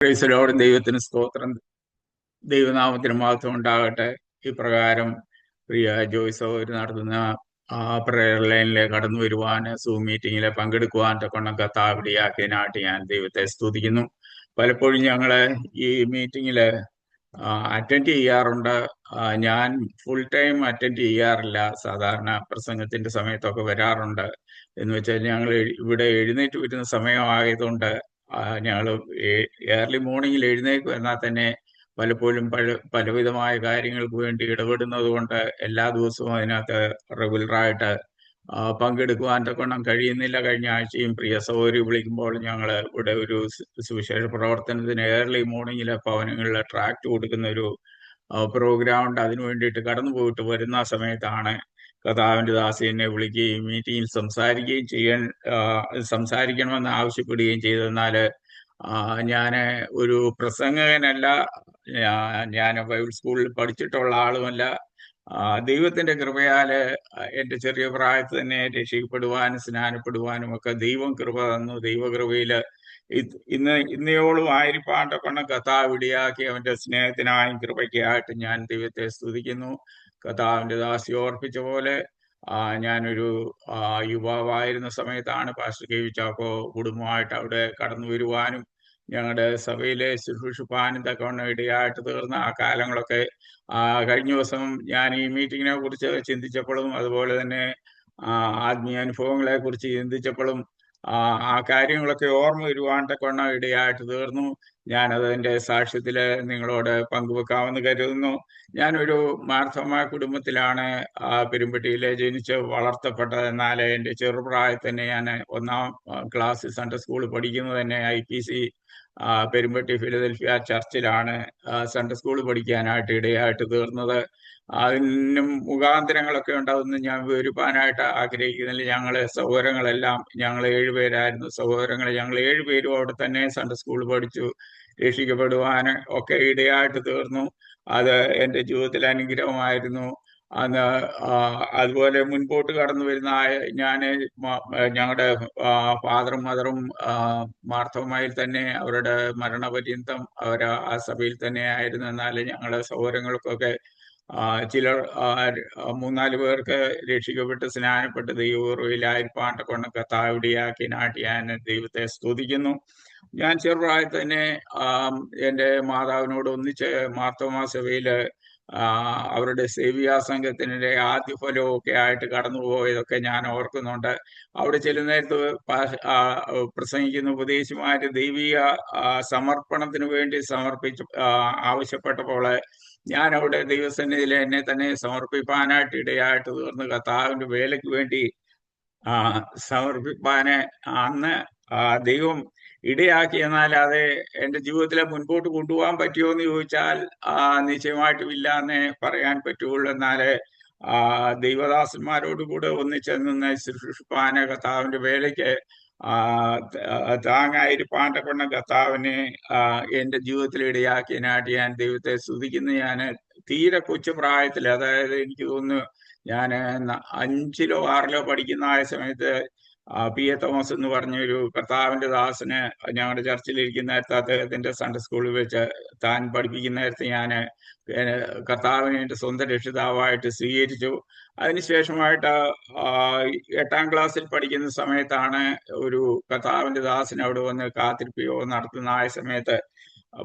Praise Lord. ദൈവത്തിന് സ്തോത്രം. ദൈവനാമത്തിന് മഹത്വം ഉണ്ടാകട്ടെ. ഇപ്രകാരം പ്രിയ ജോയ്സ് അവർ നടത്തുന്ന പ്രയർ ലൈനിലേക്ക് കടന്നു വരുവാൻ, സൂം മീറ്റിങ്ങിൽ പങ്കെടുക്കുവാൻ തക്കൊണ്ണം കർത്താവിടെയാക്കിയതിനായിട്ട് ഞാൻ ദൈവത്തെ സ്തുതിക്കുന്നു. പലപ്പോഴും ഞങ്ങള് ഈ മീറ്റിങ്ങിൽ അറ്റൻഡ് ചെയ്യാറുണ്ട്. ഞാൻ ഫുൾ ടൈം അറ്റൻഡ് ചെയ്യാറില്ല. സാധാരണ പ്രസംഗത്തിന്റെ സമയത്തൊക്കെ വരാറുണ്ട്. എന്ന് വെച്ചാൽ ഞങ്ങൾ ഇവിടെ എഴുന്നേറ്റ് വരുന്ന സമയമായതുകൊണ്ട് ഞങ്ങൾ ഏർലി മോർണിംഗിൽ എഴുന്നേൽക്കും. എന്നാൽ തന്നെ പലപ്പോഴും പലവിധമായ കാര്യങ്ങൾക്ക് വേണ്ടി ഇടപെടുന്നത് കൊണ്ട് എല്ലാ ദിവസവും അതിനകത്ത് റെഗുലറായിട്ട് പങ്കെടുക്കുവാൻ തക്കോണം കഴിയുന്നില്ല. കഴിഞ്ഞ ആഴ്ചയും പ്രിയ സഹോദരി വിളിക്കുമ്പോൾ ഞങ്ങൾ ഇവിടെ ഒരു സുവിശേഷ പ്രവർത്തനത്തിന് ഏർലി മോർണിംഗിലെ ഭവനങ്ങളിൽ ട്രാക്ട് കൊടുക്കുന്ന ഒരു പ്രോഗ്രാം ഉണ്ട്. അതിനു വേണ്ടിയിട്ട് കടന്നു പോയിട്ട് വരുന്ന സമയത്താണ് കർത്താവിന്റെ ദാസി എന്നെ വിളിക്കുകയും മീറ്റിംഗിൽ സംസാരിക്കണമെന്ന് ആവശ്യപ്പെടുകയും ചെയ്തെന്നാൽ ഞാൻ ഒരു പ്രസംഗകനല്ല, ഞാൻ ബൈബിൾ സ്കൂളിൽ പഠിച്ചിട്ടുള്ള ആളുമല്ല. ദൈവത്തിന്റെ കൃപയാല് എന്റെ ചെറിയ പ്രായത്തിൽ തന്നെ രക്ഷിക്കപ്പെടുവാനും സ്നാനപ്പെടുവാനും ഒക്കെ ദൈവം കൃപ തന്നു. ദൈവകൃപയില് ഇന്നയോളം ആയിരിപ്പാണ്ടക്കൊണ്ണം കർത്താവ് ഇടയാക്കി അവന്റെ സ്നേഹത്തിനായും കൃപയ്ക്കായിട്ട് ഞാൻ ദൈവത്തെ സ്തുതിക്കുന്നു. കർത്താവിന്റെ ദാസി ഓർപ്പിച്ച പോലെ ഞാനൊരു യുവാവായിരുന്ന സമയത്താണ് പാസ്റ്റർ കെ വി ചാക്കോ കുടുംബമായിട്ട് അവിടെ കടന്നു വരുവാനും ഞങ്ങളുടെ സഭയിലെ ശുശ്രൂഷിപ്പാനും തക്കവണ്ണം ഇടയായിട്ട് തീർന്ന ആ കാലങ്ങളൊക്കെ കഴിഞ്ഞ ദിവസം ഞാൻ ഈ മീറ്റിങ്ങിനെ കുറിച്ച് ചിന്തിച്ചപ്പോഴും അതുപോലെ തന്നെ ആത്മീയ അനുഭവങ്ങളെ കുറിച്ച് ചിന്തിച്ചപ്പോഴും ആ കാര്യങ്ങളൊക്കെ ഓർമ്മ വരുവാൻ തക്കവണ്ണം ഇടയായിട്ട് തീർന്നു. ഞാനത് എൻ്റെ സാക്ഷ്യത്തില് നിങ്ങളോട് പങ്കുവെക്കാമെന്ന് കരുതുന്നു. ഞാനൊരു മാർത്തോമാ കുടുംബത്തിലാണ് പെരുമ്പട്ടിയിലെ ജനിച്ച് വളർത്തപ്പെട്ടത്. എന്നാൽ എൻ്റെ ചെറുപ്രായത്തിൽ തന്നെ ഞാൻ 1ാം ക്ലാസ് സൺഡേ സ്കൂളിൽ പഠിക്കുന്നത് തന്നെ IPC പെരുമ്പട്ടി ഫിലദൽഫിയ ചർച്ചിലാണ് സൺഡേ സ്കൂൾ പഠിക്കാനായിട്ട് ഇടയായിട്ട് തീർന്നത്. അതിനും മുഖാന്തരങ്ങളൊക്കെ ഉണ്ട്. അതൊന്നും ഞാൻ വിവരിപ്പാനായിട്ട് ആഗ്രഹിക്കുന്നില്ല. ഞങ്ങൾ 7 പേരായിരുന്നു സഹോദരങ്ങൾ. ഞങ്ങൾ 7 പേരും അവിടെ തന്നെ സൺഡേ സ്കൂൾ പഠിച്ചു. രക്ഷിക്കപ്പെടുവാൻ ഒക്കെ ഇടയായിട്ട് തീർന്നു. അത് എൻ്റെ ജീവിതത്തിൽ അനുഗ്രഹമായിരുന്നു. അന്ന് അതുപോലെ മുൻപോട്ട് കടന്നു വരുന്ന ഞാൻ ഞങ്ങളുടെ ഫാദറും മദറും മാർത്തോമായിൽ തന്നെ അവരുടെ മരണപര്യന്തം അവർ ആ സഭയിൽ തന്നെ ആയിരുന്നു. എന്നാൽ ഞങ്ങളുടെ സഹോദരങ്ങൾക്കൊക്കെ ചിലർ 3-4 പേർക്ക് രക്ഷിക്കപ്പെട്ട് സ്നാനപ്പെട്ട് ദൈവകൃപയിലായിരിപ്പാണ്ട് കൊണ്ട് കർത്താവിടെയാക്കി നാട്ടി ഞാൻ ദൈവത്തെ സ്തുതിക്കുന്നു. ഞാൻ ചെറുപ്രായത്തിൽ തന്നെ എൻ്റെ മാതാവിനോട് ഒന്നിച്ച് മാർത്തോമാ സഭയില് അവരുടെ സേവിയാ സംഘത്തിന്റെ ആദ്യ ഫലമൊക്കെ ആയിട്ട് കടന്നുപോയതൊക്കെ ഞാൻ ഓർക്കുന്നുണ്ട്. അവിടെ ചെല്ലുന്നേരത്ത് പ്രസംഗിക്കുന്ന ഉപദേശിമാര് ദൈവിക സമർപ്പണത്തിന് വേണ്ടി ആവശ്യപ്പെട്ടപ്പോൾ ഞാൻ അവിടെ ദൈവസന്നിധിയിൽ എന്നെ തന്നെ സമർപ്പിപ്പാനായിട്ട് ഇടയായിട്ട് തീർന്ന് കർത്താവിന്റെ വേലയ്ക്ക് വേണ്ടി സമർപ്പിപ്പാന് അന്ന് ദൈവം ഇടയാക്കി. എന്നാൽ അത് എൻ്റെ ജീവിതത്തിലെ മുൻപോട്ട് കൊണ്ടുപോകാൻ പറ്റുമോ എന്ന് ചോദിച്ചാൽ നിശ്ചയമായിട്ടും ഇല്ല എന്നേ പറയാൻ പറ്റുള്ളൂ. എന്നാല് ദൈവദാസന്മാരോടുകൂടെ ഒന്നിച്ച് നിന്ന് ശുശ്രൂഷിപ്പാന് കർത്താവിന്റെ വേലയ്ക്ക് താങ്ങായിരിപ്പാണ്ട കൊണ്ട് കർത്താവിനെ എൻ്റെ ജീവിതത്തിൽ ഇടയാക്കിയതിനായിട്ട് ഞാൻ ദൈവത്തെ സ്തുതിക്കുന്നു. ഞാൻ തീരെ കൊച്ചു പ്രായത്തിൽ, അതായത് എനിക്ക് തോന്നുന്നു ഞാൻ 5-ലോ 6-ലോ പഠിക്കുന്ന ആ സമയത്ത് P.A. തോമസ് എന്ന് പറഞ്ഞൊരു കർത്താവിന്റെ ദാസന് ഞങ്ങളുടെ ചർച്ചിലിരിക്കുന്ന നേരത്തെ അദ്ദേഹത്തിന്റെ സൺഡേ സ്കൂളിൽ വെച്ച് താൻ പഠിപ്പിക്കുന്ന നേരത്തെ ഞാൻ കർത്താവിനെ എൻ്റെ സ്വന്തം രക്ഷിതാവായിട്ട് സ്വീകരിച്ചു. അതിനുശേഷമായിട്ട് 8ാം ക്ലാസ്സിൽ പഠിക്കുന്ന സമയത്താണ് ഒരു കർത്താവിന്റെ ദാസൻ അവിടെ വന്ന് കാത്തിരിപ്പിയോ നടത്തുന്ന ആ സമയത്ത്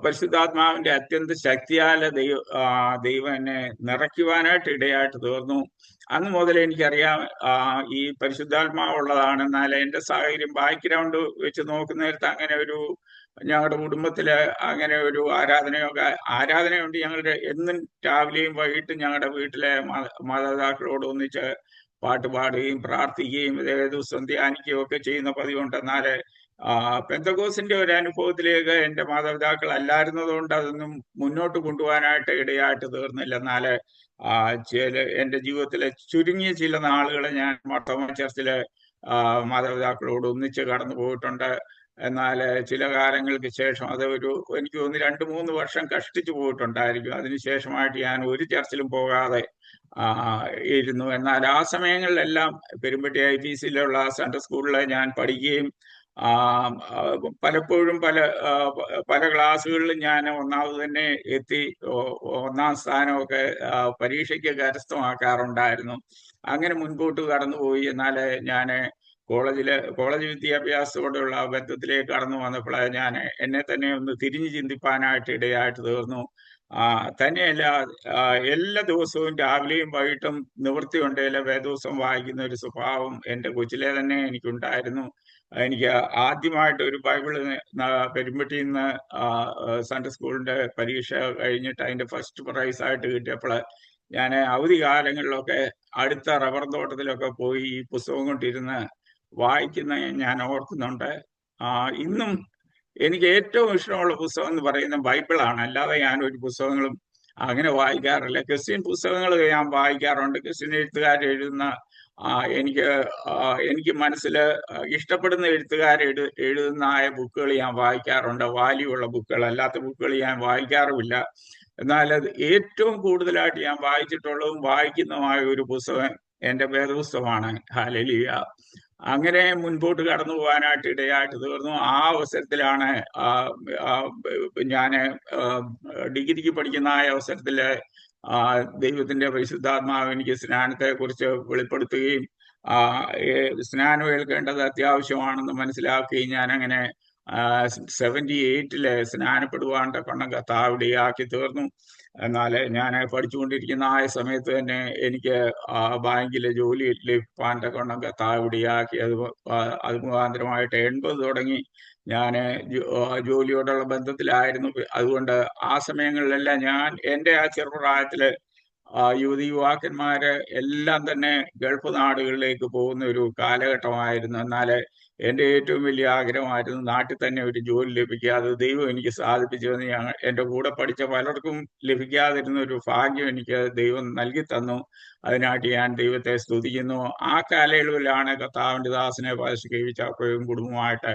പരിശുദ്ധാത്മാവിന്റെ അത്യന്ത ശക്തിയാല് ദൈവം എന്നെ നിറയ്ക്കുവാനായിട്ട് ഇടയായിട്ട് തീർന്നു. അന്ന് മുതൽ എനിക്കറിയാം ഈ പരിശുദ്ധാത്മാവുള്ളതാണ്. എന്നാൽ എൻ്റെ സാഹചര്യം ബാക്ക്ഗ്രൗണ്ട് വെച്ച് നോക്കുന്ന നേരത്ത് അങ്ങനെ ഒരു ഞങ്ങളുടെ കുടുംബത്തില് അങ്ങനെ ഒരു ആരാധനയുണ്ട്. ഞങ്ങളുടെ എന്നും രാവിലെയും വൈകിട്ടും ഞങ്ങളുടെ വീട്ടിലെ മാതാപിതാക്കളോട് ഒന്നിച്ച് പാട്ട് പാടുകയും പ്രാർത്ഥിക്കുകയും ദിവസം ധ്യാനിക്കുകയും ഒക്കെ ചെയ്യുന്ന പതിവുണ്ട്. എന്നാല് പെന്തക്കോസിന്റെ ഒരു അനുഭവത്തിലേക്ക് എൻ്റെ മാതാപിതാക്കൾ അല്ലായിരുന്നതുകൊണ്ട് അതൊന്നും മുന്നോട്ട് കൊണ്ടുപോകാനായിട്ട് ഇടയായിട്ട് തീർന്നില്ല. എന്നാല് എൻ്റെ ജീവിതത്തിലെ ചുരുങ്ങിയ ചില നാളുകൾ ഞാൻ മാർത്തോമാ ചർച്ചില് മാതാപിതാക്കളോട് ഒന്നിച്ച് കടന്നു പോയിട്ടുണ്ട്. എന്നാൽ ചില കാലങ്ങൾക്ക് ശേഷം അത് എനിക്ക് തോന്നുന്നു 2-3 വർഷം കഷ്ടിച്ചു പോയിട്ടുണ്ടായിരിക്കും. അതിനുശേഷമായിട്ട് ഞാൻ ഒരു ചർച്ചിലും പോകാതെ ഇരുന്നു. എന്നാൽ ആ സമയങ്ങളിലെല്ലാം പെരുമ്പട്ടി IPCയിലുള്ള സൺഡേ സ്കൂളിൽ ഞാൻ പഠിക്കുകയും ആ, ആ, പലപ്പോഴും ആ, പല ക്ലാസ്സുകളിലും ഞാൻ ഒന്നാമത് തന്നെ എത്തി ഒന്നാം സ്ഥാനമൊക്കെ പരീക്ഷയ്ക്ക് കരസ്ഥമാക്കാറുണ്ടായിരുന്നു. അങ്ങനെ മുൻപോട്ട് കടന്നുപോയി. എന്നാൽ ഞാൻ കോളേജ് വിദ്യാഭ്യാസത്തോടുള്ള ബന്ധത്തിലേക്ക് കടന്നു വന്നപ്പോൾ ഞാൻ എന്നെ തന്നെ ഒന്ന് തിരിഞ്ഞു ചിന്തിപ്പാനായിട്ട് ഇടയായിട്ട് തീർന്നു. ആ, തന്നെയല്ല, ആ, എല്ലാ ദിവസവും രാവിലെയും വൈകിട്ടും നിവൃത്തിയുണ്ടെങ്കിൽ വേദോസം വായിക്കുന്ന ഒരു സ്വഭാവം എൻ്റെ കൊച്ചിലെ തന്നെ എനിക്കുണ്ടായിരുന്നു. എനിക്ക് ആദ്യമായിട്ട് ഒരു ബൈബിള് പെരുമ്പട്ടിയിൽ നിന്ന് സൺഡേ സ്കൂളിന്റെ പരീക്ഷ കഴിഞ്ഞിട്ട് അതിന്റെ ഫസ്റ്റ് പ്രൈസ് ആയിട്ട് കിട്ടിയപ്പോൾ ഞാൻ അവധി കാലങ്ങളിലൊക്കെ അടുത്ത റബ്ബർ തോട്ടത്തിലൊക്കെ പോയി ഈ പുസ്തകം കൊണ്ടിരുന്ന് വായിക്കുന്ന ഞാൻ ഓർക്കുന്നുണ്ട്. ഇന്നും എനിക്ക് ഏറ്റവും ഇഷ്ടമുള്ള പുസ്തകം എന്ന് പറയുന്നത് ബൈബിളാണ്. അല്ലാതെ ഞാൻ ഒരു പുസ്തകങ്ങളും അങ്ങനെ വായിക്കാറില്ല. ക്രിസ്ത്യൻ പുസ്തകങ്ങൾ ഞാൻ വായിക്കാറുണ്ട്. ക്രിസ്ത്യൻ എഴുത്തുകാർ എഴുതുന്ന ആ, എനിക്ക് എനിക്ക് മനസ്സിൽ ഇഷ്ടപ്പെടുന്ന എഴുത്തുകാർ എഴുതുന്ന ബുക്കുകൾ ഞാൻ വായിക്കാറുണ്ട്. വാല്യുള്ള ബുക്കുകൾ, അല്ലാത്ത ബുക്കുകൾ ഞാൻ വായിക്കാറുമില്ല. എന്നാൽ അത് ഏറ്റവും കൂടുതലായിട്ട് ഞാൻ വായിച്ചിട്ടുള്ളതും വായിക്കുന്നതുമായ ഒരു പുസ്തകം എൻ്റെ വേദപുസ്തകമാണ്. ഹല്ലേലൂയ. അങ്ങനെ മുൻപോട്ട് കടന്നു പോകാനായിട്ട് ഇടയായിട്ട് തീർന്നു. ആ അവസരത്തിലാണ് ഞാൻ ഡിഗ്രിക്ക് പഠിക്കുന്ന അവസരത്തില് ദൈവത്തിന്റെ പരിശുദ്ധാത്മാവ് എനിക്ക് സ്നാനത്തെ കുറിച്ച് വെളിപ്പെടുത്തുകയും ആ സ്നാനം ഏൽക്കേണ്ടത് അത്യാവശ്യമാണെന്ന് മനസ്സിലാക്കുകയും ഞാൻ അങ്ങനെ 78 സ്നാനപ്പെടുവാൻ തക്കവണ്ണം കർത്താവ് ഇടയാക്കി തീർന്നു. എന്നാൽ ഞാൻ പഠിച്ചുകൊണ്ടിരിക്കുന്ന സമയത്ത് തന്നെ എനിക്ക് ബാങ്കിലെ ജോലി ലഭിക്കാൻ തക്കവണ്ണം കർത്താവ് ഇടയാക്കി. അത് മുഖാന്തരമായിട്ട് 80 തുടങ്ങി ഞാൻ ജോലിയോടുള്ള ബന്ധത്തിലായിരുന്നു. അതുകൊണ്ട് ആ സമയങ്ങളിലെല്ലാം ഞാൻ എൻ്റെ ആ ചെറുപ്രായത്തില് യുവാക്കന്മാര് എല്ലാം തന്നെ ഗൾഫ് നാടുകളിലേക്ക് പോകുന്ന ഒരു കാലഘട്ടമായിരുന്നു. എന്നാൽ എൻ്റെ ഏറ്റവും വലിയ ആഗ്രഹമായിരുന്നു നാട്ടിൽ തന്നെ ഒരു ജോലി ലഭിക്കുക. അത് ദൈവം എനിക്ക് സാധിപ്പിച്ചു തന്നു. എൻ്റെ കൂടെ പഠിച്ച പലർക്കും ലഭിക്കാതിരുന്ന ഒരു ഭാഗ്യം എനിക്ക് ദൈവം നൽകി തന്നു. അതിനായിട്ട് ഞാൻ ദൈവത്തെ സ്തുതിക്കുന്നു. ആ കാലയളവിലാണ് കർത്താവിന്റെ ദാസനെ പാസ്റ്റർ കുടുംബമായിട്ട്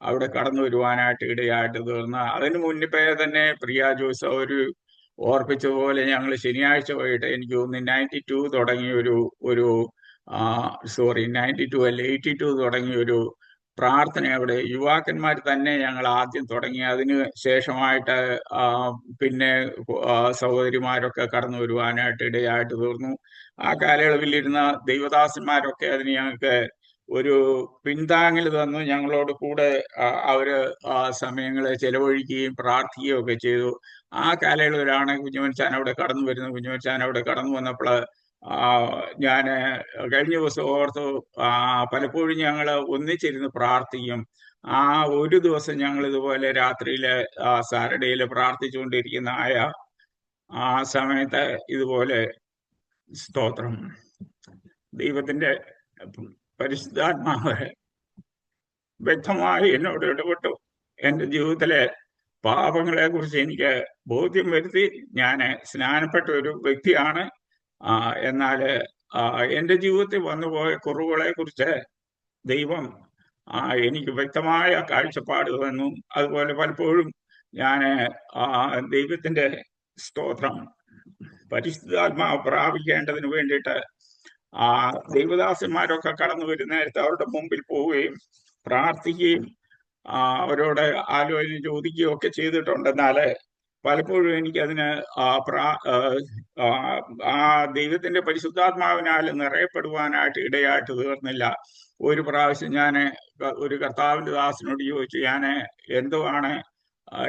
അവിടെ കടന്നു വരുവാനായിട്ട് ഇടയായിട്ട് തീർന്ന. അതിന് മുന്നിപ്പേ തന്നെ പ്രിയ ജോയ്സ് ഒരു ഓർപ്പിച്ചതുപോലെ ഞങ്ങൾ ശനിയാഴ്ച വൈകിട്ട് എനിക്ക് തോന്നുന്നു 92 തുടങ്ങിയ ഒരു 92 അല്ല 82 തുടങ്ങിയ ഒരു പ്രാർത്ഥന അവിടെ യുവാക്കന്മാർ തന്നെ ഞങ്ങൾ ആദ്യം തുടങ്ങി. അതിന് ശേഷമായിട്ട് പിന്നെ സഹോദരിമാരൊക്കെ കടന്നു വരുവാനായിട്ട് ഇടയായിട്ട് തീർന്നു. ആ കാലയളവിലിരുന്ന ദൈവദാസന്മാരൊക്കെ അതിന് ഞങ്ങൾക്ക് ഒരു പിന്താങ്ങൽ തന്നു. ഞങ്ങളോട് കൂടെ അവര് സമയങ്ങളെ ചെലവഴിക്കുകയും പ്രാർത്ഥിക്കുകയും ഒക്കെ ചെയ്തു. ആ കാലയളവിലാണ് കുഞ്ഞുമൻചാൻ അവിടെ കടന്നു വരുന്നത്. കുഞ്ഞുമൻചാൻ അവിടെ കടന്നു വന്നപ്പോൾ ഞാൻ കഴിഞ്ഞ ദിവസം ഓർത്തു, പലപ്പോഴും ഞങ്ങൾ ഒന്നിച്ചിരുന്ന് പ്രാർത്ഥിക്കും. ആ ഒരു ദിവസം ഞങ്ങൾ ഇതുപോലെ രാത്രിയില് സാറ്റർഡേയില് പ്രാർത്ഥിച്ചുകൊണ്ടിരിക്കുന്ന ആ സമയത്ത് ഇതുപോലെ സ്തോത്രം ദൈവത്തിന്റെ പരിശുദ്ധാത്മാവ് വ്യക്തമായി എന്നോട് ഇടപെട്ടു. എൻ്റെ ജീവിതത്തിലെ പാപങ്ങളെ കുറിച്ച് എനിക്ക് ബോധ്യം വരുത്തി. ഞാൻ സ്നാനപ്പെട്ട ഒരു വ്യക്തിയാണ്. എന്നാൽ എൻ്റെ ജീവിതത്തിൽ വന്നുപോയ കുറവുകളെ കുറിച്ച് ദൈവം എനിക്ക് വ്യക്തമായ കാഴ്ചപ്പാട് തന്നു. അതുപോലെ പലപ്പോഴും ഞാൻ ദൈവത്തിന്റെ സ്തോത്രം പരിശുദ്ധാത്മാവ് പ്രാപിക്കേണ്ടതിന് വേണ്ടിയിട്ട് ദൈവദാസന്മാരൊക്കെ കടന്നു വരുന്ന നേരത്തെ അവരുടെ മുമ്പിൽ പോവുകയും പ്രാർത്ഥിക്കുകയും അവരോട് ആലോചന ചോദിക്കുകയും ഒക്കെ ചെയ്തിട്ടുണ്ട്. എന്നാൽ പലപ്പോഴും എനിക്കതിന് ആ ദൈവത്തിന്റെ പരിശുദ്ധാത്മാവിനാൽ നിറയപ്പെടുവാനായിട്ട് ഇടയായിട്ട് തീർന്നില്ല. ഒരു പ്രാവശ്യം ഞാൻ ഒരു കർത്താവിന്റെ ദാസനോട് ചോദിച്ചു, ഞാൻ എന്തുവാണ്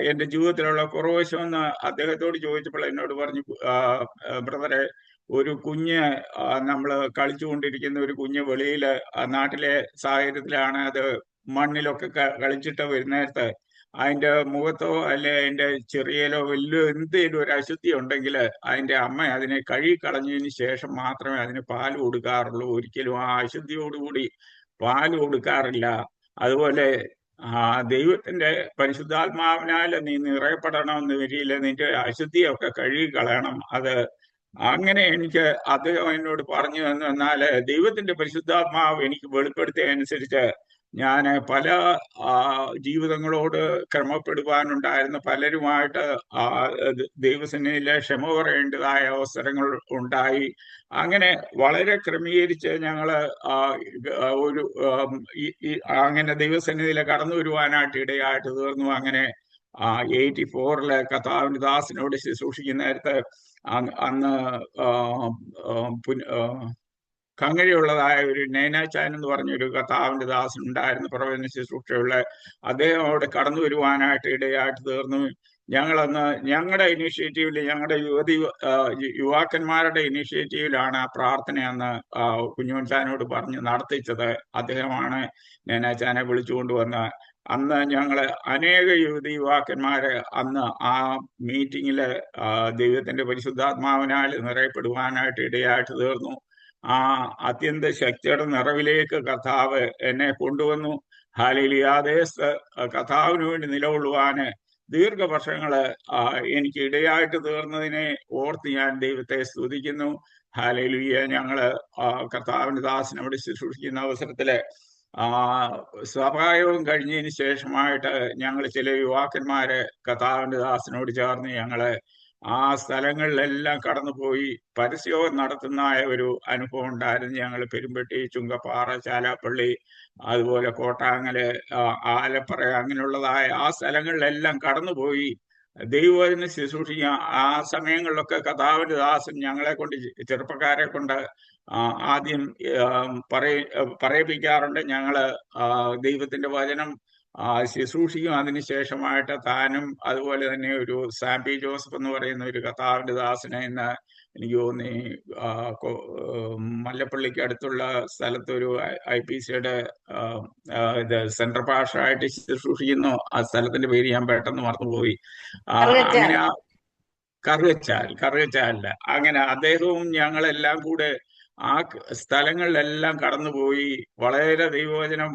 എൻ്റെ ജീവിതത്തിലുള്ള കുറവശമെന്ന് അദ്ദേഹത്തോട് ചോദിച്ചപ്പോൾ എന്നോട് പറഞ്ഞു, ബ്രദറെ, ഒരു കുഞ്ഞ് നമ്മൾ കളിച്ചുകൊണ്ടിരിക്കുന്ന ഒരു കുഞ്ഞ് വെളിയിൽ നാട്ടിലെ സാഹചര്യത്തിലാണ് അത് മണ്ണിലൊക്കെ കളിച്ചിട്ട് വരുന്നേരത്ത് അതിന്റെ മുഖത്തോ അല്ലെ അതിന്റെ ചെറിയലോ വലിയ എന്തെങ്കിലും ഒരു അശുദ്ധി ഉണ്ടെങ്കിൽ അതിന്റെ അമ്മ അതിനെ കഴുകി കളഞ്ഞതിന് ശേഷം മാത്രമേ അതിന് പാല് കൊടുക്കാറുള്ളൂ. ഒരിക്കലും ആ അശുദ്ധിയോടുകൂടി പാല് കൊടുക്കാറില്ല. അതുപോലെ ദൈവത്തിന്റെ പരിശുദ്ധാത്മാവിനാൽ നീ നിറയപ്പെടണമെന്ന് വരിയില്ല, നിന്റെ അശുദ്ധിയൊക്കെ കഴുകി കളയണം. അത് അങ്ങനെ എനിക്ക് അദ്ദേഹം എന്നോട് പറഞ്ഞു തന്നു. എന്നാൽ ദൈവത്തിന്റെ പരിശുദ്ധാത്മാവ് എനിക്ക് വെളിപ്പെടുത്തിയ അനുസരിച്ച് ഞാൻ പല ജീവിതങ്ങളോട് ക്രമപ്പെടുവാനുണ്ടായിരുന്ന പലരുമായിട്ട് ദൈവസന്നിധിയിലെ ക്ഷമ പറയേണ്ടതായ അവസരങ്ങൾ ഉണ്ടായി. അങ്ങനെ വളരെ ക്രമീകരിച്ച് ഞങ്ങള് ഒരു അങ്ങനെ ദൈവസന്നിധിയിൽ കടന്നു വരുവാനായിട്ട് ഇടയായിട്ട് തീർന്നു. അങ്ങനെ 84 കർത്താവിന്റെ ദാസനോട് ശുശ്രൂഷിക്കുന്ന നേരത്ത് അന്ന് കങ്ങരയുള്ളതായ ഒരു നൈനാച്ചാൻ എന്ന് പറഞ്ഞൊരു കർത്താവിന്റെ ദാസൻ ഉണ്ടായിരുന്നു, പ്രവചന ശുശ്രൂഷയുള്ള. അദ്ദേഹം അവിടെ കടന്നു വരുവാനായിട്ട് ഇടയായിട്ട് തീർന്നു. ഞങ്ങളന്ന് ഞങ്ങളുടെ ഇനിഷ്യേറ്റീവിൽ, ഞങ്ങളുടെ യുവാക്കന്മാരുടെ ഇനിഷ്യേറ്റീവിലാണ് ആ പ്രാർത്ഥന അന്ന് കുഞ്ഞുമൻചാനോട് പറഞ്ഞ് നടത്തിച്ചത്. അദ്ദേഹമാണ് നൈനാച്ചാനെ വിളിച്ചുകൊണ്ടുവന്ന് അന്ന് ഞങ്ങള് അനേക യുവാക്കന്മാര് അന്ന് ആ മീറ്റിങ്ങില് ദൈവത്തിന്റെ പരിശുദ്ധാത്മാവിനാൽ നിറയപ്പെടുവാനായിട്ട് ഇടയായിട്ട് തീർന്നു. ആ അത്യന്ത ശക്തിയുടെ നിറവിലേക്ക് കർത്താവ് എന്നെ കൊണ്ടുവന്നു. ഹാലേലുയാ. കർത്താവിന് വേണ്ടി നിലകൊള്ളുവാന് ദീർഘവർഷങ്ങള് എനിക്ക് ഇടയായിട്ട് തീർന്നതിനെ ഓർത്ത് ഞാൻ ദൈവത്തെ സ്തുതിക്കുന്നു. ഹാലേലുയ. ഞങ്ങള് കർത്താവിന്റെ ദാസനോട് ശുശ്രൂഷിക്കുന്ന അവസരത്തില് സഭായോഗം കഴിഞ്ഞതിന് ശേഷമായിട്ട് ഞങ്ങൾ ചില യുവാക്കന്മാര് കർത്താവിന്റെ ദാസനോട് ചേർന്ന് ഞങ്ങള് ആ സ്ഥലങ്ങളിലെല്ലാം കടന്നുപോയി പരസ്യയോഗം നടത്തുന്ന ഒരു അനുഭവം ഉണ്ടായിരുന്നു. ഞങ്ങൾ പെരുമ്പട്ടി, ചുങ്കപ്പാറ, ചാലാപ്പള്ളി, അതുപോലെ കോട്ടാങ്ങല്, ആലപ്പുറ, അങ്ങനെയുള്ളതായ ആ സ്ഥലങ്ങളിലെല്ലാം കടന്നുപോയി ദൈവവചനം ശുശ്രൂഷിക്കുക. ആ സമയങ്ങളിലൊക്കെ കർത്താവിന്റെ ദാസൻ ഞങ്ങളെ കൊണ്ട്, ചെറുപ്പക്കാരെ കൊണ്ട് ആദ്യം പറയിപ്പിക്കാറുണ്ട്. ഞങ്ങള് ദൈവത്തിന്റെ വചനം ശുശ്രൂഷിക്കും. അതിനുശേഷമായിട്ട് താനും അതുപോലെ തന്നെ ഒരു സാംപി ജോസഫ് എന്ന് പറയുന്ന ഒരു കർത്താവിന്റെ ദാസനെ ഇന്ന് എനിക്ക് തോന്നി മല്ലപ്പള്ളിക്ക് അടുത്തുള്ള സ്ഥലത്തൊരു IPCയുടെ ഇത് സെൻട്രൽ പാസ്റ്ററായിട്ട് ശുശ്രൂഷിക്കുന്നു. ആ സ്ഥലത്തിന്റെ പേര് ഞാൻ പെട്ടെന്ന് മറന്നുപോയി. അങ്ങനെ കറുകച്ചാലില് അങ്ങനെ അദ്ദേഹവും ഞങ്ങളെല്ലാം കൂടെ ആ സ്ഥലങ്ങളിലെല്ലാം കടന്നുപോയി വളരെ ദൈവവചനം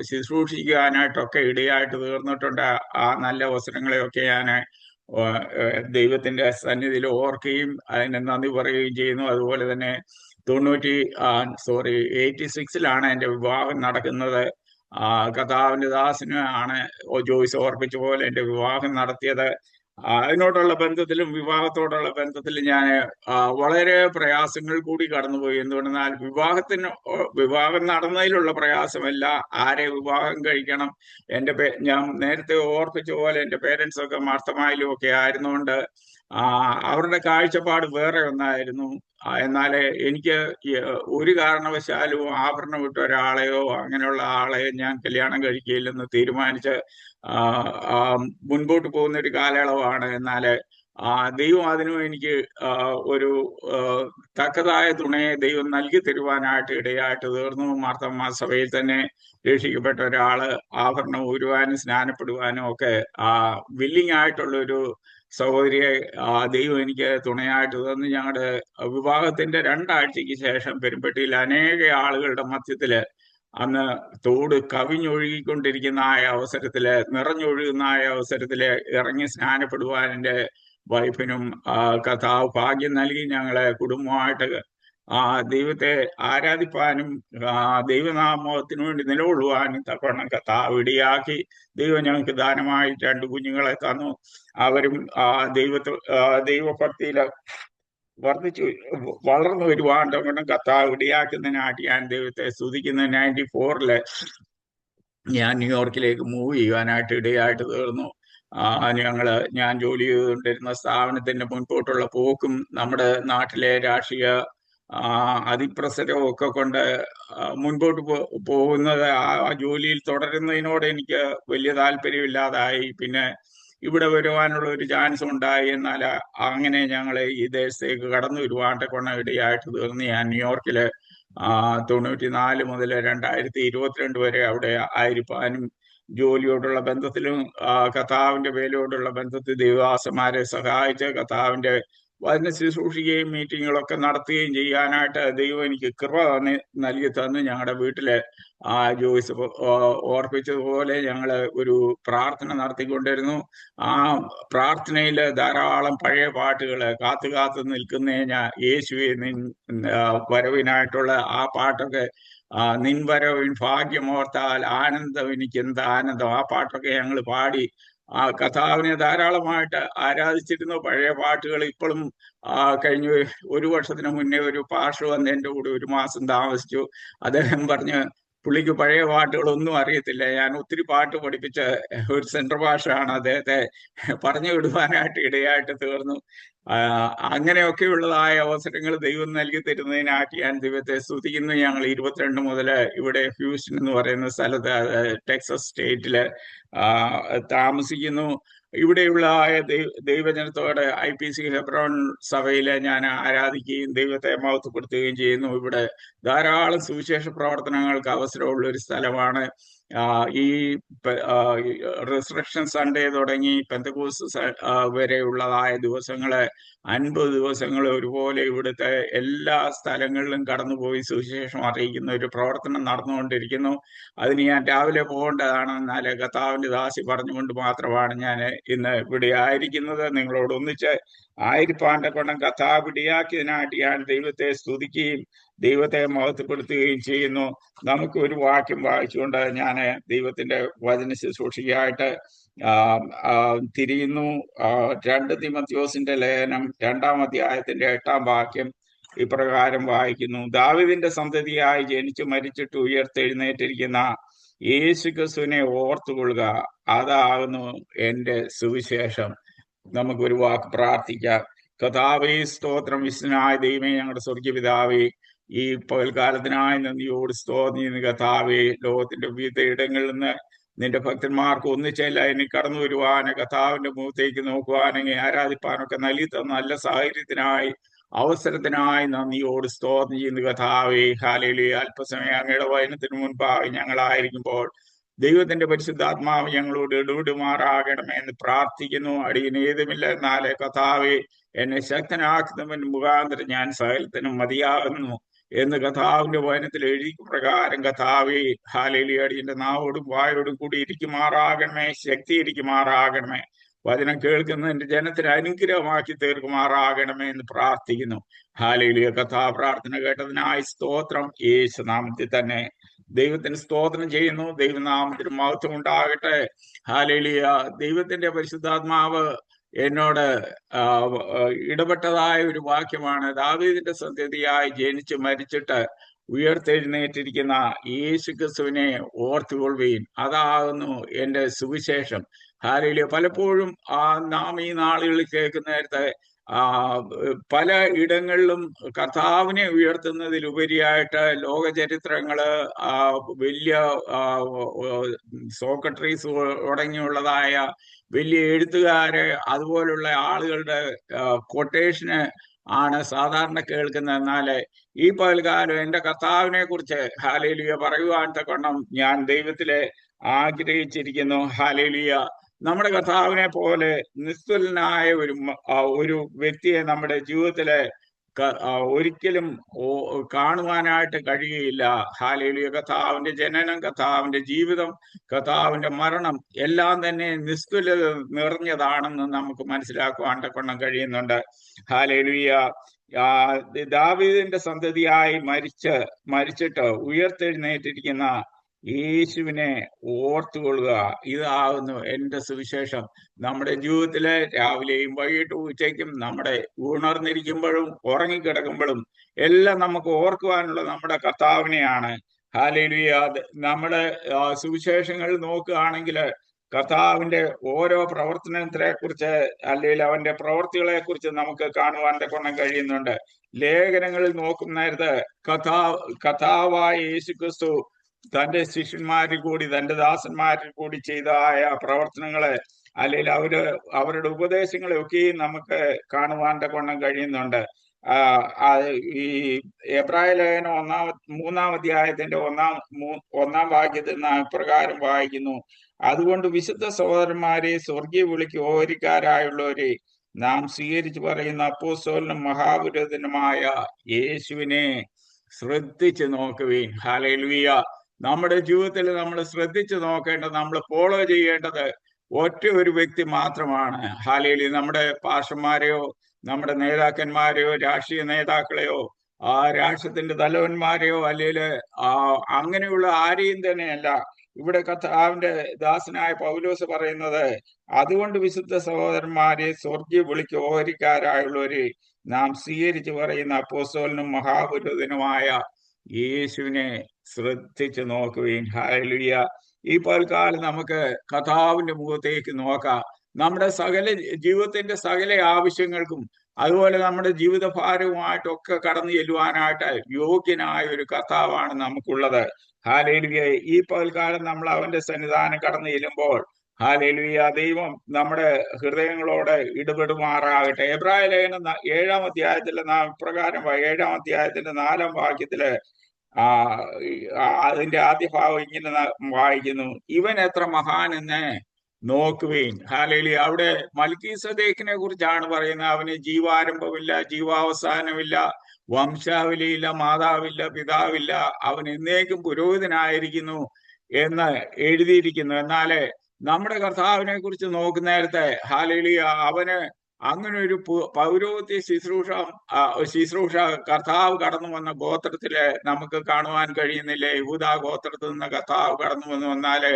ശുശ്രൂഷിക്കാനായിട്ടൊക്കെ ഇടയായിട്ട് തീർന്നിട്ടുണ്ട്. ആ നല്ല അവസരങ്ങളെയൊക്കെ ഞാൻ ദൈവത്തിന്റെ സന്നിധിയിൽ ഓർക്കുകയും അതിന് നന്ദി പറയുകയും ചെയ്യുന്നു. അതുപോലെ തന്നെ 86 എൻ്റെ വിവാഹം നടക്കുന്നത്. കർത്താവിന്റെ ദാസന് ആണ് ജോയ്സ് ഓർപ്പിച്ച പോലെ എൻ്റെ വിവാഹം നടത്തിയത്. അതിനോടുള്ള ബന്ധത്തിലും വിവാഹത്തോടുള്ള ബന്ധത്തിലും ഞാൻ വളരെ പ്രയാസങ്ങൾ കൂടി കടന്നുപോയി. എന്തുകൊണ്ടെന്നാൽ വിവാഹം നടന്നതിലുള്ള പ്രയാസമല്ല, ആരെ വിവാഹം കഴിക്കണം. ഞാൻ നേരത്തെ ഓർപ്പിച്ച പോലെ എൻ്റെ പേരൻസ് ഒക്കെ മാർത്തമായിലും ഒക്കെ ആയിരുന്നുകൊണ്ട് അവരുടെ കാഴ്ചപ്പാട് വേറെ ഒന്നായിരുന്നു. എന്നാല് എനിക്ക് ഒരു കാരണവശാലും ആഭരണം വിട്ട ഒരാളെയോ അങ്ങനെയുള്ള ആളെയോ ഞാൻ കല്യാണം കഴിക്കുകയില്ലെന്ന് തീരുമാനിച്ച് മുൻപോട്ട് പോകുന്ന ഒരു കാലയളവാണ്. എന്നാല് ദൈവം അതിനും എനിക്ക് ഒരു തക്കതായ തുണയെ ദൈവം നൽകി തരുവാനായിട്ട് ഇടയായിട്ട് തീർന്നു. മാർത്തമ്മ സഭയിൽ തന്നെ രക്ഷിക്കപ്പെട്ട ഒരാള് ആഭരണം ഊരുവാനും സ്നാനപ്പെടുവാനും ഒക്കെ വില്ലിങ് ആയിട്ടുള്ള ഒരു സഹോദരിയെ ദൈവം എനിക്ക് തുണയായിട്ട് തന്നു. ഞങ്ങളുടെ വിവാഹത്തിന്റെ 2 ആഴ്ചയ്ക്ക് ശേഷം പെരുമ്പട്ടിയിൽ അനേക ആളുകളുടെ മധ്യത്തില് അന്ന് തോട് കവിഞ്ഞൊഴുകിക്കൊണ്ടിരിക്കുന്ന അവസരത്തില്, നിറഞ്ഞൊഴുകുന്ന അവസരത്തില് ഇറങ്ങി സ്നാനപ്പെടുവാൻ എൻ്റെ വൈഫിനും കർത്താവ് ഭാഗ്യം നൽകി. ഞങ്ങളെ കുടുംബമായിട്ട് ദൈവത്തെ ആരാധിപ്പാനും ദൈവനാമത്തിനു വേണ്ടി നിലകൊള്ളുവാനും തക്കവണ്ണം കർത്താവ് ഇടയാക്കി. ദൈവം ഞങ്ങൾക്ക് ദാനമായി 2 കുഞ്ഞുങ്ങളെ തന്നു. അവരും ദൈവഭക്തിയില് വളർന്നു വരുവാണ്ട് കൊണ്ടും കർത്താവ് ഇടയാക്കുന്നതിനായിട്ട് ഞാൻ ദൈവത്തെ സ്തുതിക്കുന്നു. 94 ഞാൻ ന്യൂയോർക്കിലേക്ക് മൂവ് ചെയ്യുവാനായിട്ട് ഇടയായിട്ട് തീർന്നു. ഞാൻ ജോലി ചെയ്തുകൊണ്ടിരുന്ന സ്ഥാപനത്തിന്റെ മുൻപോട്ടുള്ള പോക്കും നമ്മുടെ നാട്ടിലെ രാഷ്ട്രീയ അതിപ്രസരവും ഒക്കെ കൊണ്ട് മുൻപോട്ട് പോകുന്നത് ആ ജോലിയിൽ തുടരുന്നതിനോട് എനിക്ക് വലിയ താല്പര്യമില്ലാതായി. പിന്നെ ഇവിടെ വരുവാനുള്ള ഒരു ചാൻസ് ഉണ്ടായി. എന്നാൽ അങ്ങനെ ഞങ്ങൾ ഈ ദേശത്തേക്ക് കടന്നു വരുവാണ്ട് കൊണ്ട ഇടയായിട്ട് തീർന്ന് ഞാൻ ന്യൂയോർക്കില് 94 മുതൽ 2022 വരെ അവിടെ ആയിരിക്കാനും ജോലിയോടുള്ള ബന്ധത്തിലും കർത്താവിന്റെ വേലയോടുള്ള ബന്ധത്തിൽ ദൈവദാസന്മാരെ സഹായിച്ച് കർത്താവിന്റെ വചന ശുശ്രൂഷിക്കുകയും മീറ്റിങ്ങുകളൊക്കെ നടത്തുകയും ചെയ്യാനായിട്ട് ദൈവം എനിക്ക് കൃപ നൽകി തന്നു. ഞങ്ങളുടെ വീട്ടില് ജോയ്സ് ഓർപ്പിച്ചതുപോലെ ഞങ്ങൾ ഒരു പ്രാർത്ഥന നടത്തിക്കൊണ്ടിരുന്നു. ആ പ്രാർത്ഥനയിൽ ധാരാളം പഴയ പാട്ടുകൾ, കാത്തു നിൽക്കുന്ന യേശുവെ വരവിനായിട്ടുള്ള ആ പാട്ടൊക്കെ നിൻവരവിൻ ഭാഗ്യമോർത്താൽ ആനന്ദം എനിക്ക് എന്ത് ആനന്ദം. ആ പാട്ടൊക്കെ ഞങ്ങൾ പാടി ആ കഥാവിനെ ധാരാളമായിട്ട് ആരാധിച്ചിരുന്നു. പഴയ പാട്ടുകൾ ഇപ്പോഴും കഴിഞ്ഞ ഒരു വർഷത്തിന് മുന്നേ ഒരു പാഷ വന്ന് എൻ്റെ കൂടെ ഒരു മാസം താമസിച്ചു. അദ്ദേഹം പറഞ്ഞ് പുള്ളിക്ക് പഴയ പാട്ടുകളൊന്നും അറിയത്തില്ല. ഞാൻ ഒത്തിരി പാട്ട് പഠിപ്പിച്ച ഒരു സെൻട്രൽ ഭാഷയാണ് അദ്ദേഹത്തെ പറഞ്ഞു വിടുവാനായിട്ട് ഇടയായിട്ട് തീർന്നു. അങ്ങനെയൊക്കെയുള്ളതായ അവസരങ്ങൾ ദൈവം നൽകി തരുന്നതിനായിട്ട് ഞാൻ ദൈവത്തെ സ്തുതിക്കുന്നു. ഞങ്ങൾ 22 മുതൽ ഇവിടെ ഹ്യൂസ്റ്റൺ എന്ന് പറയുന്ന സ്ഥലത്ത് ടെക്സസ് സ്റ്റേറ്റില് താമസിക്കുന്നു. ഇവിടെയുള്ള ദൈവജനത്തോട് IPC ഹെബ്രോൺ സഭയിലെ ഞാൻ ആരാധിക്കുകയും ദൈവത്തെ മഹത്വപ്പെടുത്തുകയും ചെയ്യുന്നു. ഇവിടെ ധാരാളം സുവിശേഷ പ്രവർത്തനങ്ങൾക്ക് അവസരമുള്ള ഒരു സ്ഥലമാണ്. ഈ റിസറക്ഷൻ സൺഡേ തുടങ്ങി പെന്തക്കോസ്ത് വരെയുള്ളതായ ദിവസങ്ങള് 50 ദിവസങ്ങൾ ഒരുപോലെ ഇവിടുത്തെ എല്ലാ സ്ഥലങ്ങളിലും കടന്നുപോയി സുവിശേഷം അറിയിക്കുന്ന ഒരു പ്രവർത്തനം നടന്നുകൊണ്ടിരിക്കുന്നു. അതിന് ഞാൻ രാവിലെ പോകേണ്ടതാണ്. എന്നാൽ കർത്താവിന്റെ ദാസി പറഞ്ഞുകൊണ്ട് മാത്രമാണ് ഞാൻ ഇന്ന് ഇവിടെ ആയിരിക്കുന്നത്. നിങ്ങളോട് ഒന്നിച്ച് ആയിരിപ്പാന്റെ കൊണ്ടം കർത്താവ് ഇടയാക്കിയതിനായിട്ട് ഞാൻ ദൈവത്തെ സ്തുതിക്കുകയും ദൈവത്തെ മഹത്വപ്പെടുത്തുകയും ചെയ്യുന്നു. നമുക്ക് ഒരു വാക്യം വായിച്ചുകൊണ്ട് ഞാൻ ദൈവത്തിന്റെ വചന ശുശ്രൂഷയ്ക്കായിട്ട് തിരിയുന്നു. 2 തീമോഥെയോസിന്റെ ലേഖനം 2-ാം അധ്യായത്തിന്റെ 8-ാം വാക്യം ഇപ്രകാരം വായിക്കുന്നു: ദാവീദിന്റെ സന്തതിയായി ജനിച്ചു മരിച്ചിട്ട് ഉയർത്തെഴുന്നേറ്റിരിക്കുന്ന യേശുക്രിസ്തുവിനെ ഓർത്തുകൊള്ളുക, അതാകുന്നു എന്റെ സുവിശേഷം. നമുക്കൊരു വാക്ക് പ്രാർത്ഥിക്കാം. കർത്താവേ, സ്തോത്രം. വിശുദ്ധനായ ദൈവമേ, ഞങ്ങളുടെ സ്വർഗീയ പിതാവേ, ഈ പകൽക്കാലത്തിനായി നന്ദിയോട് സ്തോത്രം. കർത്താവേ, ലോകത്തിന്റെ വിവിധ ഇടങ്ങളിൽ നിന്ന് നിന്റെ ഭക്തന്മാർക്ക് ഒന്നിച്ചല്ല ഇനി കടന്നു വരുവാനും കർത്താവിന്റെ മുഖത്തേക്ക് നോക്കുവാനും ആരാധിപ്പാനൊക്കെ നൽകി തന്ന നല്ല സാഹചര്യത്തിനായി അവസരത്തിനായി നന്ദിയോട് സ്തോത്രം ചെയ്യുന്നു. കർത്താവേ, ഹല്ലേലൂയ. അല്പസമയം അങ്ങയുടെ വചനത്തിന് മുൻപായി ഞങ്ങളായിരിക്കുമ്പോൾ ദൈവത്തിന്റെ പരിശുദ്ധാത്മാവ് ഞങ്ങളോട് ഇടപെടുമാറാകണമേ എന്ന് പ്രാർത്ഥിക്കുന്നു. അടിയന് ഏതുമില്ല, എന്നാലേ കർത്താവേ എന്നെ ശക്തനാക്കുന്നവൻ മുഖാന്തരം ഞാൻ സകലത്തിനും മതിയാകുന്നു എന്ന് കർത്താവിന്റെ വചനത്തിൽ എഴുതി പ്രകാരം കർത്താവേ, ഹല്ലേലൂയ, അടിയന്റെ നാവോടും വായോടും കൂടി ഇരിക്കുമാറാകണമേ, ശക്തി ഇരിക്കുമാറാകണമേ, വചനം കേൾക്കുന്നതിന്റെ ജനത്തിന് അനുഗ്രഹമാക്കി തീർക്കുമാറാകണമേ എന്ന് പ്രാർത്ഥിക്കുന്നു. ഹല്ലേലൂയ. കർത്താവ് പ്രാർത്ഥന കേട്ടതിനായി സ്തോത്രം. യേശു നാമത്തിൽ തന്നെ ദൈവത്തിന് സ്തോത്രം ചെയ്യുന്നു. ദൈവനാമത്തിന് മഹത്വം ഉണ്ടാകട്ടെ. ഹല്ലേലൂയ. ദൈവത്തിന്റെ പരിശുദ്ധാത്മാവ് എന്നോട് ഇടപെട്ടതായ ഒരു വാക്യമാണ്: ദാവീദിന്റെ സന്തതിയായി ജനിച്ചു മരിച്ചിട്ട് ഉയർത്തെഴുന്നേറ്റിരിക്കുന്ന യേശുക്രിസ്തുവിനെ ഓർത്തുകൊള്ളുവീൻ, അതാകുന്നു എന്റെ സുവിശേഷം. ഹല്ലേലൂയ. പലപ്പോഴും നാം ഈ നാളുകളിൽ കേൾക്കുന്ന നേരത്തെ പല ഇടങ്ങളിലും കർത്താവിനെ ഉയർത്തുന്നതിലുപരിയായിട്ട് ലോക ചരിത്രങ്ങള്, വലിയ സോക്രട്ടീസ് തുടങ്ങിയുള്ളതായ വലിയ എഴുത്തുകാര്, അതുപോലുള്ള ആളുകളുടെ കൊട്ടേഷന് ആണ് സാധാരണ കേൾക്കുന്നത്. എന്നാല് ഈ പകൽക്കാലം എന്റെ കർത്താവിനെ കുറിച്ച് ഹല്ലേലൂയ പറയുവാൻ തക്കവണ്ണം ഞാൻ ദൈവത്തിലെ ആഗ്രഹിച്ചിരിക്കുന്നു. ഹല്ലേലൂയ. നമ്മുടെ കർത്താവിനെ പോലെ നിസ്തുലനായ ഒരു വ്യക്തിയെ നമ്മുടെ ജീവിതത്തിലെ ഒരിക്കലും കാണുവാനായിട്ട് കഴിയുകയില്ല. ഹല്ലേലൂയ. കർത്താവിന്റെ ജനനം, കർത്താവിന്റെ ജീവിതം, കർത്താവിന്റെ മരണം എല്ലാം തന്നെ നിസ്തുലത നിറഞ്ഞതാണെന്ന് നമുക്ക് മനസ്സിലാക്കുവാൻ തക്കവണ്ണം കഴിയുന്നുണ്ട്. ഹല്ലേലൂയ. ദാവീദിന്റെ സന്തതിയായി മരിച്ചിട്ട് ഉയർത്തെഴുന്നേറ്റിരിക്കുന്ന യേശുവിനെ ഓർത്തുകൊള്ളുക, ഇതാകുന്നു എന്റെ സുവിശേഷം. നമ്മുടെ ജീവിതത്തില് രാവിലെയും വൈകിട്ടും ഉച്ചയ്ക്കും നമ്മുടെ ഉണർന്നിരിക്കുമ്പോഴും ഉറങ്ങിക്കിടക്കുമ്പോഴും എല്ലാം നമുക്ക് ഓർക്കുവാനുള്ള നമ്മുടെ കർത്താവിനെയാണ്. ഹല്ലേലൂയ. നമ്മുടെ സുവിശേഷങ്ങൾ നോക്കുകയാണെങ്കിൽ കർത്താവിന്റെ ഓരോ പ്രവർത്തനത്തെ കുറിച്ച് അല്ലെങ്കിൽ അവന്റെ പ്രവർത്തികളെ കുറിച്ച് നമുക്ക് കാണുവാൻ തക്കവണ്ണം കഴിയുന്നുണ്ട്. ലേഖനങ്ങളിൽ നോക്കുന്ന നേരത്ത് കർത്താവായ യേശുക്രിസ്തു തന്റെ ശിഷ്യന്മാരിൽ കൂടി തന്റെ ദാസന്മാരിൽ കൂടി ചെയ്തതായ പ്രവർത്തനങ്ങളെ അല്ലെങ്കിൽ അവരുടെ ഉപദേശങ്ങളെ ഒക്കെയും നമുക്ക് കാണുവാൻ തക്കവണ്ണം കഴിയുന്നുണ്ട്. ഈ എബ്രായ ലേഖനം 3-ാം അധ്യായത്തിന്റെ 1-ാം വാക്യത്തിൽ നാം ഇപ്രകാരം വായിക്കുന്നു: അതുകൊണ്ട് വിശുദ്ധ സഹോദരന്മാരെ, സ്വർഗീയ വിളിക്ക് ഓഹരിക്കാരായുള്ളവരെ, നാം സ്വീകരിച്ചു പറയുന്ന അപ്പോസ്തലനും മഹാപുരോഹിതനുമായ യേശുവിനെ ശ്രദ്ധിച്ചു നോക്കുവീൻ. ഹല്ലേലൂയ. നമ്മുടെ ജീവിതത്തിൽ നമ്മൾ ശ്രദ്ധിച്ചു നോക്കേണ്ടത്, നമ്മൾ ഫോളോ ചെയ്യേണ്ടത് ഒറ്റ ഒരു വ്യക്തി മാത്രമാണ്. ഹല്ലേലൂയ. നമ്മുടെ പാസ്റ്റർമാരെയോ നമ്മുടെ നേതാക്കന്മാരെയോ രാഷ്ട്രീയ നേതാക്കളെയോ രാഷ്ട്രത്തിന്റെ തലവന്മാരെയോ അല്ലെങ്കിൽ അങ്ങനെയുള്ള ആരെയും തന്നെയല്ല. ഇവിടെ കർത്താവിന്റെ ദാസനായ പൗലോസ് പറയുന്നത്, അതുകൊണ്ട് വിശുദ്ധ സഹോദരന്മാരെ, സ്വർഗീയ വിളിക്ക് ഓഹരിക്കാരായുള്ളവരെ, നാം സ്വീകരിച്ചു പറയുന്ന അപ്പോസ്തലനും മഹാപുരോഹിതനുമായ യേശുവിനെ ശ്രദ്ധിച്ചു നോക്കുകയും. ഹല്ലേലൂയ. ഈ പൽക്കാലം നമുക്ക് കർത്താവിന്റെ മുഖത്തേക്ക് നോക്കാം. നമ്മുടെ ജീവിതത്തിന്റെ സകല ആവശ്യങ്ങൾക്കും അതുപോലെ നമ്മുടെ ജീവിതഭാരവുമായിട്ടൊക്കെ കടന്നു ചെല്ലുവാനായിട്ട് യോഗ്യനായ ഒരു കർത്താവാണ് നമുക്കുള്ളത്. ഹല്ലേലൂയ. ഈ പകൽക്കാലം നമ്മൾ അവന്റെ സന്നിധാനം കടന്നു ചെല്ലുമ്പോൾ ഹല്ലേലൂയ, ദൈവം നമ്മുടെ ഹൃദയങ്ങളോട് ഇടപെടുമാറാകട്ടെ. എബ്രായ ലേഖനം 7-ാം അധ്യായത്തിലെ പ്രകാരം 7-ാം അധ്യായത്തിന്റെ 4-ാം വാക്യത്തില് അതിന്റെ ആദ്യ ഭാഗം ഇങ്ങനെ വായിക്കുന്നു: ഇവൻ എത്ര മഹാൻ എന്ന് നോക്കുവേൻ. ഹല്ലേലൂയ. അവിടെ മൽക്കീസദേക്കിനെ കുറിച്ചാണ് പറയുന്നത്. അവന് ജീവാരംഭമില്ല, ജീവാവസാനമില്ല, വംശാവലിയില്ല, മാതാവില്ല, പിതാവില്ല, അവൻ എന്നേക്കും പുരോഹിതനായിരിക്കുന്നു എന്ന് എഴുതിയിരിക്കുന്നു. എന്നാല് നമ്മുടെ കർത്താവിനെ കുറിച്ച് നോക്കുന്ന നേരത്തെ ഹല്ലേലൂയ, അവന് അങ്ങനെ ഒരു പൗരോഹിത്യ ശുശ്രൂഷ കർത്താവ് കടന്നു വന്ന ഗോത്രത്തില് നമുക്ക് കാണുവാൻ കഴിയുന്നില്ലേ? യഹൂദാ ഗോത്രത്തിൽ നിന്ന് കർത്താവ് കടന്നു വന്നു വന്നാല്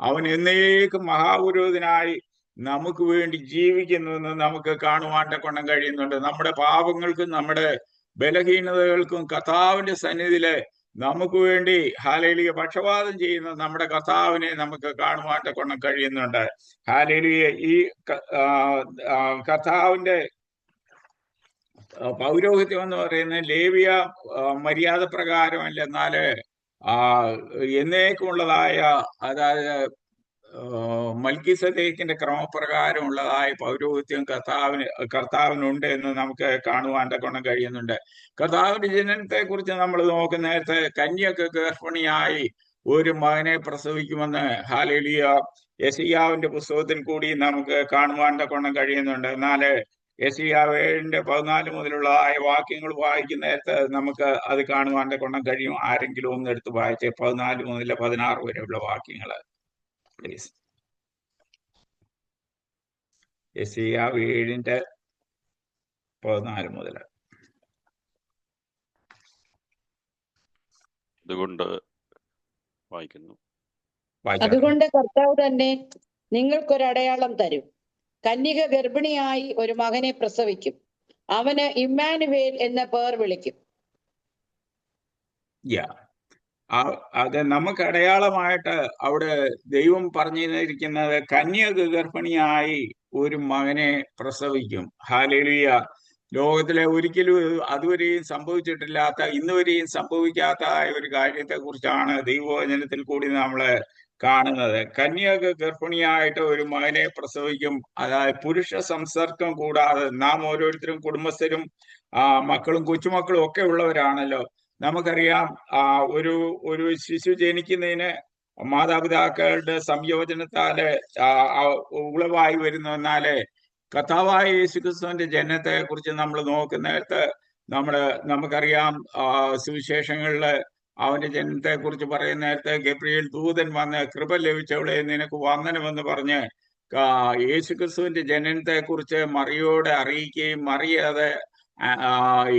അവൻ എന്നേക്കും മഹാപുരോഹിതനായി നമുക്ക് വേണ്ടി ജീവിക്കുന്നുവെന്ന് നമുക്ക് കാണുവാൻ കൊണ്ടം കഴിയുന്നുണ്ട്. നമ്മുടെ പാപങ്ങൾക്കും നമ്മുടെ ബലഹീനതകൾക്കും കർത്താവിന്റെ സന്നിധിയില് നമുക്ക് വേണ്ടി ഹല്ലേലൂയ പക്ഷപാതം ചെയ്യുന്ന നമ്മുടെ കർത്താവിനെ നമുക്ക് കാണുവാൻ കൊണ്ടം കഴിയുന്നുണ്ട്. ഹല്ലേലൂയ. ഈ കർത്താവിന്റെ പൗരോഹിത്യം എന്ന് പറയുന്നത് ലേവിയ മര്യാദ പ്രകാരമല്ല, എന്നാല് എന്നേക്കുമുള്ളതായ, അതായത് മൽക്കീസദേക്കിന്റെ ക്രമപ്രകാരമുള്ളതായ പൗരോഹിത്യം കർത്താവിനുണ്ട് എന്ന് നമുക്ക് കാണുവാൻ കൊണ്ടം കഴിയുന്നുണ്ട്. കർത്താവിന്റെ ജനനത്തെ കുറിച്ച് നമ്മൾ നോക്കുന്ന നേരത്തെ കന്യക ഗർഭിണിയായി ഒരു മകനെ പ്രസവിക്കുമെന്ന് ഹല്ലേലൂയ യെശയ്യാവിന്റെ പുസ്തകത്തിൽ കൂടി നമുക്ക് കാണുവാൻ കൊണ്ടം കഴിയുന്നുണ്ട്. എന്നാല് യെശയ്യാവ് 7-14 മുതലുള്ള വാക്യങ്ങൾ വായിക്കുന്ന നേരത്ത് നമുക്ക് അത് കാണുവാൻ കൊണ്ടം കഴിയും. ആരെങ്കിലും ഒന്ന് എടുത്ത് വായിച്ച് 14 മുതൽ 16 വരെയുള്ള വാക്യങ്ങള് പ്ലീസ്. യെശയ്യാവ് 7-14 മുതൽ. അതുകൊണ്ട് വായിക്കുന്നു: അതുകൊണ്ട് കർത്താവ് തന്നെ നിങ്ങൾക്കൊരടയാളം തരും. കന്യക ഗർഭിണിയായി ഒരു മകനെ പ്രസവിക്കും. അവന് ഇമ്മാനുവേൽ എന്ന പേർ വിളിക്കും. അത് നമുക്ക് അടയാളമായിട്ട് അവിടെ ദൈവം പറഞ്ഞിരിക്കുന്നത് കന്യക ഗർഭിണിയായി ഒരു മകനെ പ്രസവിക്കും. ഹല്ലേലൂയ. ലോകത്തിലെ ഒരിക്കലും അതുവരെയും സംഭവിച്ചിട്ടില്ലാത്ത, ഇന്നുവരെയും സംഭവിക്കാത്ത ഒരു കാര്യത്തെ കുറിച്ചാണ് ദൈവവചനത്തിൽ കൂടി നമ്മള് കാണുന്നത്. കന്യക ഗർഭിണിയായിട്ട് ഒരു മകനെ പ്രസവിക്കും. അതായത് പുരുഷ സംസർഗം കൂടാതെ. നാം ഓരോരുത്തരും കുടുംബസ്ഥരും മക്കളും കൊച്ചുമക്കളും ഒക്കെ ഉള്ളവരാണല്ലോ. നമുക്കറിയാം, ഒരു ശിശു ജനിക്കുന്നതിന് മാതാപിതാക്കളുടെ സംയോജനത്താല് ഉളവായി വരുന്നു. എന്നാല് കർത്താവായ യേശുക്രിസ്തുവിന്റെ ജനനത്തെ കുറിച്ച് നമ്മൾ നോക്കുന്ന നേരത്ത് നമുക്കറിയാം, സുവിശേഷങ്ങളില് അവന്റെ ജനനത്തെ കുറിച്ച് പറയുന്ന നേരത്തെ ഗബ്രിയേൽ ദൂതൻ വന്ന് കൃപ ലഭിച്ചവളെ നിനക്ക് വന്ദനമെന്ന് പറഞ്ഞ് യേശുക്രിസ്തുവിന്റെ ജനനത്തെ കുറിച്ച് മറിയോട് അറിയിക്കുകയും മറിയ അത്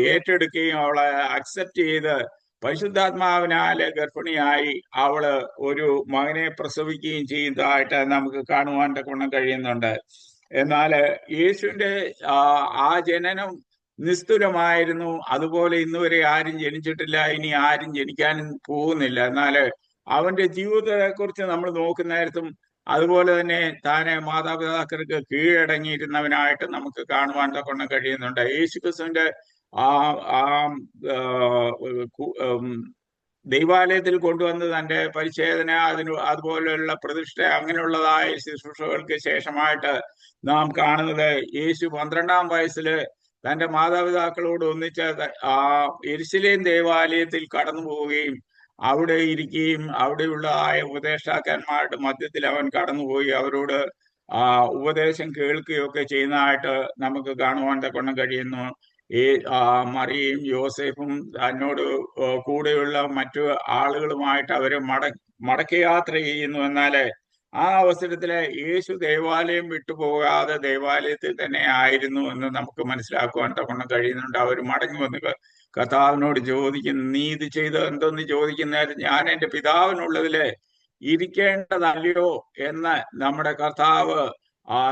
ഏറ്റെടുക്കുകയും അവളെ അക്സെപ്റ്റ് ചെയ്ത് പരിശുദ്ധാത്മാവിനാല് ഗർഭിണിയായി അവള് ഒരു മകനെ പ്രസവിക്കുകയും ചെയ്യുന്നതായിട്ട് നമുക്ക് കാണുവാൻ കൊണ്ടം കഴിയുന്നുണ്ട്. എന്നാല് യേശുവിന്റെ ആ ജനനം നിസ്തുലമായിരുന്നു. അതുപോലെ ഇന്നുവരെ ആരും ജനിച്ചിട്ടില്ല, ഇനി ആരും ജനിക്കാനും പോകുന്നില്ല. എന്നാല് അവന്റെ ജീവിതത്തെ കുറിച്ച് നമ്മൾ നോക്കുന്ന നേരത്തും അതുപോലെ തന്നെ താനെ മാതാപിതാക്കൾക്ക് കീഴടങ്ങിയിരുന്നവനായിട്ട് നമുക്ക് കാണുവാൻ കൊണ്ടം കഴിയുന്നുണ്ട്. യേശുക്രിസ്തുവിന്റെ ദൈവാലയത്തിൽ കൊണ്ടുവന്ന് തന്റെ പരിച്ഛേദന, അതുപോലെയുള്ള പ്രതിഷ്ഠ, അങ്ങനെയുള്ളതായ ശുശ്രൂഷകൾക്ക് ശേഷമായിട്ട് നാം കാണുന്നത് യേശു 12-ാം വയസ്സില് തന്റെ മാതാപിതാക്കളോട് ഒന്നിച്ച് യെരുശലേം ദേവാലയത്തിൽ കടന്നു പോവുകയും അവിടെ ഇരിക്കുകയും അവിടെയുള്ള ഉപദേഷ്ടാക്കന്മാരുടെ മധ്യത്തിൽ അവൻ കടന്നുപോയി അവരോട് ഉപദേശം കേൾക്കുകയൊക്കെ ചെയ്യുന്നതായിട്ട് നമുക്ക് കാണുവാൻ കൊണ്ടം കഴിയുന്നു. മറിയയും യോസേഫും തന്നോട് കൂടെയുള്ള മറ്റു ആളുകളുമായിട്ട് അവര് മടക്കയാത്ര ചെയ്യുന്നു. എന്നാല് ആ അവസരത്തില് യേശു ദേവാലയം വിട്ടുപോകാതെ ദേവാലയത്തിൽ തന്നെ ആയിരുന്നു എന്ന് നമുക്ക് മനസ്സിലാക്കുവാൻ കൊണ്ടം കഴിയുന്നുണ്ട്. അവർ മടങ്ങി വന്ന് കർത്താവിനോട് ചോദിക്കുന്നു, നീ ഇത് ചെയ്തത് എന്തെന്ന് ചോദിക്കുന്നേരം ഞാൻ എൻ്റെ പിതാവിനുള്ളതില് ഇരിക്കേണ്ടതല്ലയോ എന്ന് നമ്മുടെ കർത്താവ്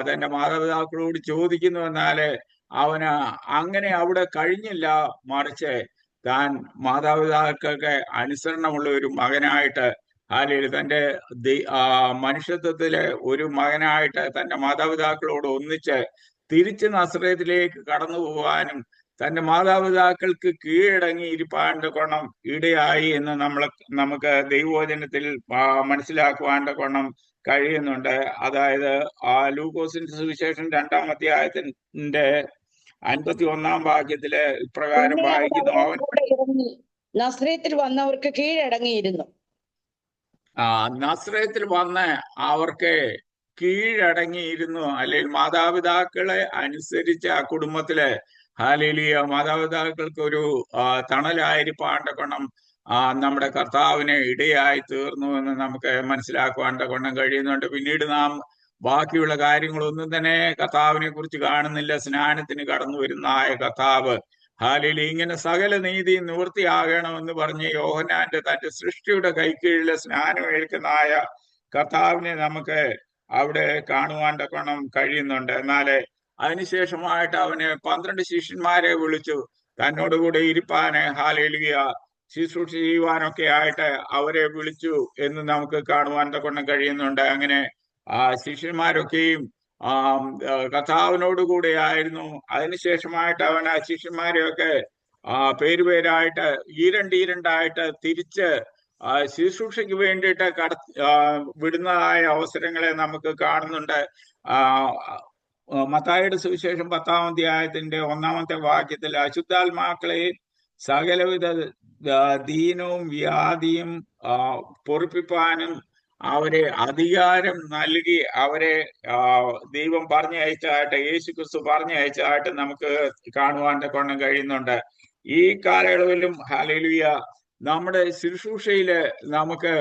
തന്റെ മാതാപിതാക്കളോട് ചോദിക്കുന്നു. എന്നാല് അവന് അങ്ങനെ അവിടെ കഴിഞ്ഞില്ല, മറിച്ച് താൻ മാതാപിതാക്കൾക്ക് അനുസരണമുള്ള ഒരു മകനായിട്ട്, അല്ലെങ്കിൽ തന്റെ മനുഷ്യത്വത്തിലെ ഒരു മകനായിട്ട് തന്റെ മാതാപിതാക്കളോട് ഒന്നിച്ച് തിരിച്ച് നസ്രയത്തിലേക്ക് കടന്നു പോകാനും തന്റെ മാതാപിതാക്കൾക്ക് കീഴടങ്ങി ഇരിപ്പാൻ്റെ കൊണം ഇടയായി എന്ന് നമുക്ക് ദൈവവചനത്തിൽ മനസ്സിലാക്കുവാൻ്റെ കൊണം കഴിയുന്നുണ്ട്. അതായത് ലൂക്കോസിന്റെ സുവിശേഷം 2-ാം അധ്യായത്തിന്റെ 51-ാം വാക്യത്തില് ഇപ്രകാരം വായിക്കുന്നു, അവൻ നസ്രയത്തിൽ വന്നവർക്ക് കീഴടങ്ങിയിരുന്നു. നസ്രയത്തിൽ വന്ന് അവർക്ക് കീഴടങ്ങിയിരുന്നു, അല്ലെങ്കിൽ മാതാപിതാക്കളെ അനുസരിച്ച് ആ കുടുംബത്തില് ഹല്ലേലൂയ മാതാപിതാക്കൾക്ക് ഒരു തണലായിരിപ്പാൻ്റെ കൊണം നമ്മുടെ കർത്താവിന് ഇടയായി തീർന്നു എന്ന് നമുക്ക് മനസ്സിലാക്കുവാൻ്റെ കൊണം കഴിയുന്നുണ്ട്. പിന്നീട് നാം ബാക്കിയുള്ള കാര്യങ്ങളൊന്നും തന്നെ കർത്താവിനെ കുറിച്ച് കാണുന്നില്ല. സ്നാനത്തിന് കടന്നു വരുന്നതായ കർത്താവ് ഹല്ലേലൂയ ഇങ്ങനെ സകല നീതി നിവൃത്തിയാകണമെന്ന് പറഞ്ഞ് യോഹന്നാന്റെ തന്റെ സൃഷ്ടിയുടെ കൈക്കീഴിലെ സ്നാനം ഏൽക്കുന്നതായ കർത്താവിനെ നമുക്ക് അവിടെ കാണുവാൻ്റെ കൊണം കഴിയുന്നുണ്ട്. എന്നാല് അതിനുശേഷമായിട്ട് അവന് 12 ശിഷ്യന്മാരെ വിളിച്ചു തന്നോടുകൂടെ ഇരിപ്പാന് ഹല്ലേലൂയ ശുശ്രൂഷ ചെയ്യുവാനൊക്കെ ആയിട്ട് അവരെ വിളിച്ചു എന്ന് നമുക്ക് കാണുവാൻ്റെ കൊണം കഴിയുന്നുണ്ട്. അങ്ങനെ ശിഷ്യന്മാരൊക്കെയും കർത്താവിനോട് കൂടെ ആയിരുന്നു. അതിനുശേഷമായിട്ട് അവൻ ആ ശിഷ്യന്മാരെയൊക്കെ പേരുപേരായിട്ട് ഈരണ്ടായിട്ട് തിരിച്ച് ശുശ്രൂഷയ്ക്ക് വേണ്ടിയിട്ട് വിടുന്നതായ അവസരങ്ങളെ നമുക്ക് കാണുന്നുണ്ട്. മത്തായിയുടെ സുവിശേഷം 10-ാം അധ്യായത്തിന്റെ 1-ാമത്തെ വാക്യത്തിൽ അശുദ്ധാത്മാക്കളെ സകലവിധ ദീനവും വ്യാധിയും പൊറുപ്പിപ്പാനും അവരെ അധികാരം നൽകി അവരെ ദൈവം പറഞ്ഞയച്ചായിട്ട്, യേശുക്രിസ്തു പറഞ്ഞയച്ചായിട്ട് നമുക്ക് കാണുവാൻ്റെ കൊണം കഴിയുന്നുണ്ട്. ഈ കാലയളവിലും ഹല്ലേലൂയ നമ്മുടെ ശുശ്രൂഷയില് നമുക്ക്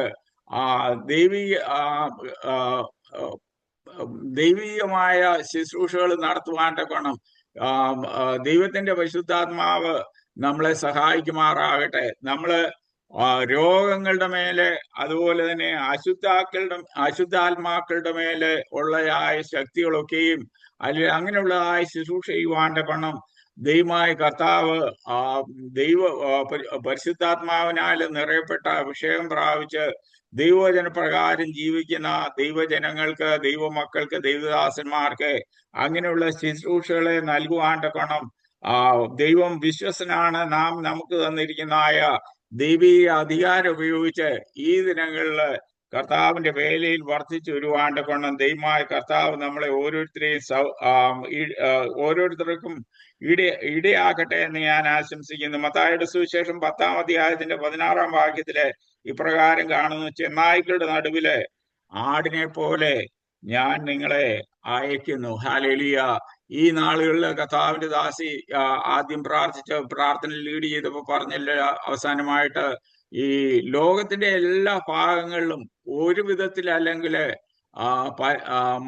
ദൈവീകമായ ശുശ്രൂഷകൾ നടത്തുവാൻ്റെ കൊണം ദൈവത്തിന്റെ പരിശുദ്ധാത്മാവ് നമ്മളെ സഹായിക്കുമാറാകട്ടെ. നമ്മള് രോഗങ്ങളുടെ മേലെ, അതുപോലെ തന്നെ അശുദ്ധാത്മാക്കളുടെ മേലെ ഉള്ളതായ ശക്തികളൊക്കെയും അല്ലെങ്കിൽ അങ്ങനെയുള്ളതായ ശുശ്രൂഷ ചെയ്യുവാൻ്റെ കൊണം ദൈവമായ കർത്താവ് പരിശുദ്ധാത്മാവിനാൽ നിറയപ്പെട്ട അഭിഷേകം പ്രാപിച്ച് ദൈവവചന പ്രകാരം ജീവിക്കുന്ന ദൈവജനങ്ങൾക്ക്, ദൈവമക്കൾക്ക്, ദൈവദാസന്മാർക്ക് അങ്ങനെയുള്ള ശുശ്രൂഷകളെ നൽകുവാൻ്റെ കൊണം ദൈവം വിശ്വസനാണ്. നാം നമുക്ക് തന്നിരിക്കുന്നതായ ദൈവീക അധികാരം ഉപയോഗിച്ച് ഈ ദിനങ്ങളിൽ കർത്താവിന്റെ വേലയിൽ വർദ്ധിച്ചു വരുവാൻ്റെ കൊണം ദൈവമായ കർത്താവ് നമ്മളെ ഓരോരുത്തർക്കും ഇടയാക്കട്ടെ എന്ന് ഞാൻ ആശംസിക്കുന്നു. മത്തായിയുടെ സുവിശേഷം 10-ാം അധ്യായത്തിന്റെ 16-ാം വാക്യത്തില് ഇപ്രകാരം കാണുന്നു, ചെന്നായ്ക്കളുടെ നടുവില് ആടിനെ പോലെ ഞാൻ നിങ്ങളെ അയക്കുന്നു. ഹല്ലേലൂയ. ഈ നാളുകളിൽ കർത്താവിന്റെ ദാസി ആദ്യം പ്രാർത്ഥിച്ച പ്രാർത്ഥന ലീഡ് ചെയ്തപ്പോ പറഞ്ഞില്ല, അവസാനമായിട്ട് ഈ ലോകത്തിന്റെ എല്ലാ ഭാഗങ്ങളിലും ഒരു വിധത്തിൽ അല്ലെങ്കിൽ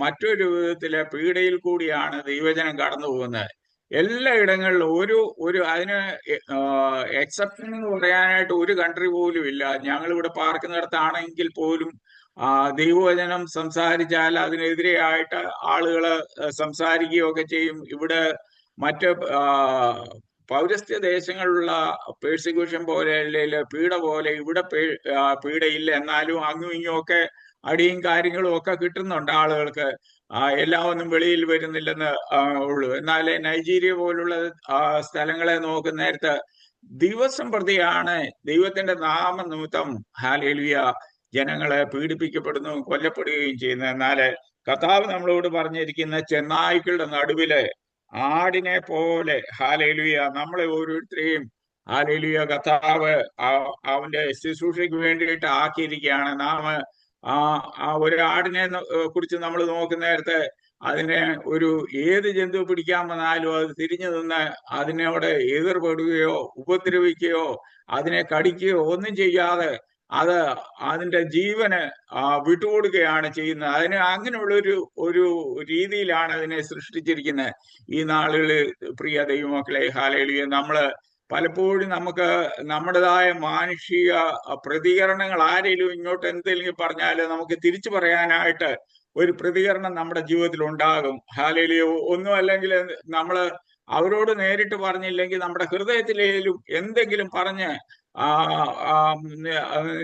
മറ്റൊരു വിധത്തിലെ പീഡയിൽ കൂടിയാണ് ദൈവജനം കടന്നു പോകുന്നത്. എല്ലായിടങ്ങളിലും അതിന് എക്സെപ്ഷൻ എന്ന് പറയാനായിട്ട് ഒരു കൺട്രി പോലും ഇല്ല. ഞങ്ങളിവിടെ പാർക്കുന്നിടത്താണെങ്കിൽ പോലും ദൈവവചനം സംസാരിച്ചാൽ അതിനെതിരെയായിട്ട് ആളുകൾ സംസാരിക്കുകയൊക്കെ ചെയ്യും. ഇവിടെ മറ്റ് പൗരസ്ത്യ ദേശങ്ങളിലുള്ള പേഴ്സിക്യൂഷൻ പോലെ അല്ലെങ്കിൽ പീഡ പോലെ ഇവിടെ പീഡയില്ല. എന്നാലും അങ്ങും ഇങ്ങും ഒക്കെ അടിയും കാര്യങ്ങളും ഒക്കെ കിട്ടുന്നുണ്ട് ആളുകൾക്ക്. എല്ലാം ഒന്നും വെളിയിൽ വരുന്നില്ലെന്ന് ഉള്ളൂ. എന്നാൽ നൈജീരിയ പോലുള്ള സ്ഥലങ്ങളെ നോക്കുന്ന നേരത്ത് ദിവസം പ്രതിയാണ് ദൈവത്തിന്റെ നാമനിമിത്തം ഹല്ലേലൂയ ജനങ്ങളെ പീഡിപ്പിക്കപ്പെടുന്നു, കൊല്ലപ്പെടുകയും ചെയ്യുന്നു. എന്നാല് കർത്താവ് നമ്മളോട് പറഞ്ഞിരിക്കുന്ന ചെന്നായ്ക്കളുടെ നടുവില് ആടിനെ പോലെ ഹല്ലേലൂയ നമ്മളെ ഓരോരുത്തരെയും ഹല്ലേലൂയ കർത്താവ് അവന്റെ ശുശ്രൂഷയ്ക്ക് വേണ്ടിയിട്ട് ആക്കിയിരിക്കുകയാണ്. നാം ഒരു ആടിനെ കുറിച്ച് നമ്മൾ നോക്കുന്ന നേരത്തെ അതിനെ ഏത് ജന്തു പിടിക്കാൻ വന്നാലും അത് തിരിഞ്ഞു നിന്ന് അതിനോട് എതിർപ്പെടുകയോ ഉപദ്രവിക്കുകയോ അതിനെ കടിക്കുകയോ ഒന്നും ചെയ്യാതെ അതിന്റെ ജീവന് വിട്ടുകൊടുക്കുകയാണ് ചെയ്യുന്നത്. അതിന് അങ്ങനെയുള്ള ഒരു രീതിയിലാണ് അതിനെ സൃഷ്ടിച്ചിരിക്കുന്നത്. ഈ നാളുകളിൽ പ്രിയ ദൈവമക്കളെ ഹല്ലേലൂയ നമ്മള് പലപ്പോഴും നമുക്ക് നമ്മുടേതായ മാനുഷിക പ്രതികരണങ്ങൾ ആരെങ്കിലും ഇങ്ങോട്ട് എന്തെങ്കിലും പറഞ്ഞാൽ നമുക്ക് തിരിച്ചു പറയാനായിട്ട് ഒരു പ്രതികരണം നമ്മുടെ ജീവിതത്തിൽ ഉണ്ടാകും. ഹാലേലൂയ. ഒന്നും അല്ലെങ്കിൽ നമ്മള് അവരോട് നേരിട്ട് പറഞ്ഞില്ലെങ്കിൽ നമ്മുടെ ഹൃദയത്തിലേലും എന്തെങ്കിലും പറഞ്ഞ്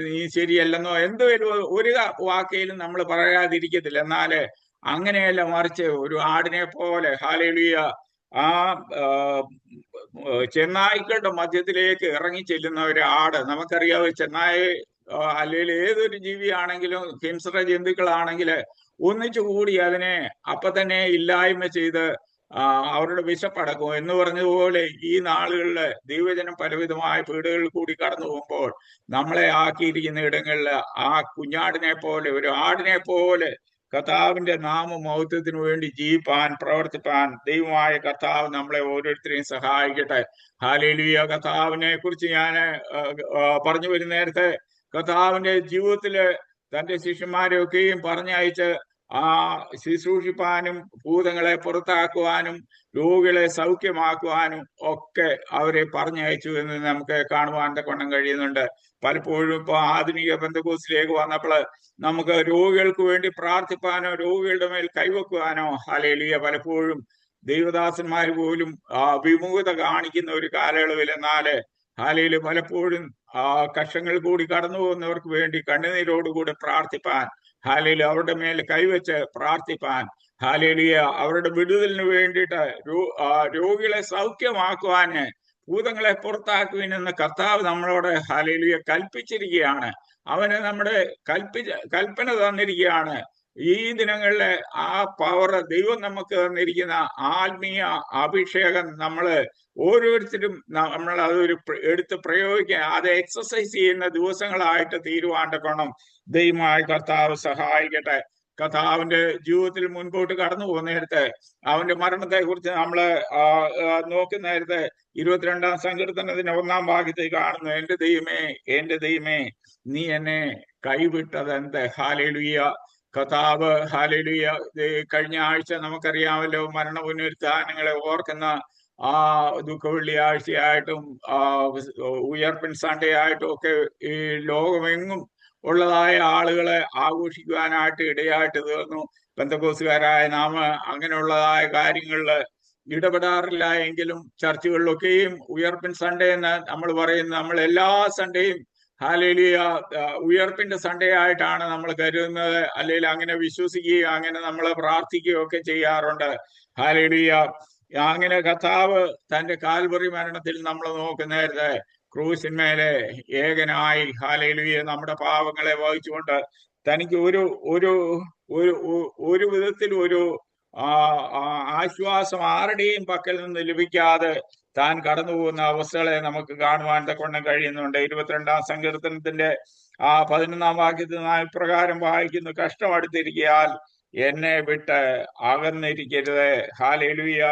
നീ ശരിയല്ലെന്നോ എന്തെങ്കിലും ഒരു വാക്കേലും നമ്മൾ പറയാതിരിക്കത്തില്ല. എന്നാല് അങ്ങനെയല്ല, മറിച്ച് ഒരു ആടിനെ പോലെ ഹാലേലൂയ ആ ചെന്നായ്ക്കളുടെ മധ്യത്തിലേക്ക് ഇറങ്ങി ചെല്ലുന്ന ഒരു ആട്. നമുക്കറിയാം, ചെന്നായി അല്ലെങ്കിൽ ഏതൊരു ജീവിയാണെങ്കിലും ഹിംസ്ര ജന്തുക്കളാണെങ്കിൽ ഒന്നിച്ചു കൂടി അതിനെ അപ്പൊ തന്നെ ഇല്ലായ്മ ചെയ്ത് അവരുടെ വിശപ്പടക്കും എന്ന് പറഞ്ഞതുപോലെ ഈ നാളുകളിൽ ദൈവജനം പലവിധമായ പീഡകളിൽ കൂടി കടന്നു പോകുമ്പോൾ നമ്മളെ ആക്കിയിരിക്കുന്ന ഇടങ്ങളിൽ ആ കുഞ്ഞാടിനെ പോലെ, ഒരു ആടിനെ പോലെ കർത്താവിന്റെ നാമമഹത്വത്തിന് വേണ്ടി ജീവിപ്പാൻ, പ്രവർത്തിപ്പാൻ ദൈവമായ കർത്താവ് നമ്മളെ ഓരോരുത്തരെയും സഹായിക്കട്ടെ. ഹല്ലേലൂയ. കർത്താവിനെ കുറിച്ച് ഞാൻ പറഞ്ഞു വരുന്ന നേരത്തെ കർത്താവിന്റെ ജീവിതത്തില് തന്റെ ശിഷ്യന്മാരെയൊക്കെയും പറഞ്ഞയച്ച് ശുശ്രൂഷിപ്പാനും ഭൂതങ്ങളെ പുറത്താക്കുവാനും രോഗികളെ സൗഖ്യമാക്കുവാനും ഒക്കെ അവരെ പറഞ്ഞയച്ചു എന്ന് നമുക്ക് കാണുവാൻ കൊണ്ടം കഴിയുന്നുണ്ട്. പലപ്പോഴും ഇപ്പൊ ആധുനിക പെന്തക്കോസ്തിലേക്ക് വന്നപ്പോൾ നമുക്ക് രോഗികൾക്ക് വേണ്ടി പ്രാർത്ഥിപ്പാനോ രോഗികളുടെ മേൽ കൈവെക്കുവാനോ ഹല്ലേലൂയ പലപ്പോഴും ദൈവദാസന്മാർ പോലും വിമുഖത കാണിക്കുന്ന ഒരു കാലയളവിൽ, എന്നാല് ഹല്ലേലൂയ പലപ്പോഴും കഷ്ടങ്ങൾ കൂടി കടന്നു പോകുന്നവർക്ക് വേണ്ടി കണ്ണുനീരോടുകൂടി പ്രാർത്ഥിപ്പാൻ, ഹല്ലേലൂയ അവരുടെ മേൽ കൈവച്ച് പ്രാർത്ഥിപ്പാൻ, ഹല്ലേലൂയ അവരുടെ വിടുതലിന് വേണ്ടിയിട്ട് രോഗികളെ സൗഖ്യമാക്കുവാന് ഭൂതങ്ങളെ പുറത്താക്കുവാനെന്ന് കർത്താവ് നമ്മളോട് ഹല്ലേലൂയ കൽപ്പിച്ചിരിക്കുകയാണ്. അവന് നമ്മുടെ കൽപ്പന തന്നിരിക്കുകയാണ്. ഈ ദിനങ്ങളിലെ ആ പവർ ദൈവം നമുക്ക് തന്നിരിക്കുന്ന ആത്മീയ അഭിഷേകം നമ്മള് ഓരോരുത്തരും നമ്മൾ അതൊരു എടുത്ത് പ്രയോഗിക്കാൻ, അത് എക്സസൈസ് ചെയ്യുന്ന ദിവസങ്ങളായിട്ട് തീരുവാണ്ടക്കണം. ദൈവമായ കർത്താവ് സഹായിക്കട്ടെ. കർത്താവിന്റെ ജീവിതത്തിൽ മുൻപോട്ട് കടന്നു പോകുന്നിടത്ത് അവന്റെ മരണത്തെ കുറിച്ച് നമ്മള് നോക്കുന്ന നേരത്തെ 22-ാം സങ്കീർത്തനത്തിന്റെ 1-ാം ഭാഗത്തേക്ക് കാണുന്നു. എന്റെ ദൈവമേ നീ എന്നെ കൈവിട്ടതെന്ത്. ഹല്ലേലൂയ. കർത്താവ് ഹല്ലേലൂയ. കഴിഞ്ഞ ആഴ്ച നമുക്കറിയാമല്ലോ, മരണ പുനരുത്ഥാനങ്ങളെ ഓർക്കുന്ന ദുഃഖ വെള്ളിയാഴ്ചയായിട്ടും ഉയർപ്പിൻ സൺഡേ ആയിട്ടും ഒക്കെ ഈ ലോകമെങ്ങും ഉള്ളതായ ആളുകളെ ആഘോഷിക്കുവാനായിട്ട് ഇടയായിട്ട് തീർന്നു. പെന്തക്കോസ്തുകാരായ നാം അങ്ങനെയുള്ളതായ കാര്യങ്ങളിൽ ഇടപെടാറില്ല എങ്കിലും ചർച്ചുകളിലൊക്കെയും ഉയർപ്പിൻ സൺഡേ എന്ന് നമ്മൾ പറയുന്നത്, നമ്മൾ എല്ലാ സൺഡേയും ഹല്ലേലൂയ ഉയർപ്പിന്റെ സൺഡേ ആയിട്ടാണ് നമ്മൾ കരുതുന്നത്, അല്ലെങ്കിൽ അങ്ങനെ വിശ്വസിക്കുകയോ അങ്ങനെ നമ്മൾ പ്രാർത്ഥിക്കുകയോ ഒക്കെ ചെയ്യാറുണ്ട്. ഹല്ലേലൂയ. അങ്ങനെ കർത്താവ് തന്റെ കാൽവറി മരണത്തിൽ നമ്മൾ നോക്കുന്നേരത്തെ ക്രൂശിന്മേലെ ഏകനായി ഹല്ലേലൂയ നമ്മുടെ പാവങ്ങളെ വഹിച്ചുകൊണ്ട് തനിക്ക് ഒരു വിധത്തിൽ ഒരു ആശ്വാസം ആരുടെയും പക്കൽ നിന്ന് ലഭിക്കാതെ താൻ കടന്നു പോകുന്ന അവസ്ഥകളെ നമുക്ക് കാണുവാൻ കൊണ്ടം കഴിയുന്നുണ്ട്. 22-ാം സങ്കീർത്തനത്തിന്റെ 11-ാം വാക്യത്തിൽ നാം ഇപ്രകാരം വായിക്കുന്നു: കഷ്ടം അടുത്തിരിക്കയാൽ എന്നെ വിട്ട് അകന്നിരിക്കരുത്. ഹല്ലേലൂയ.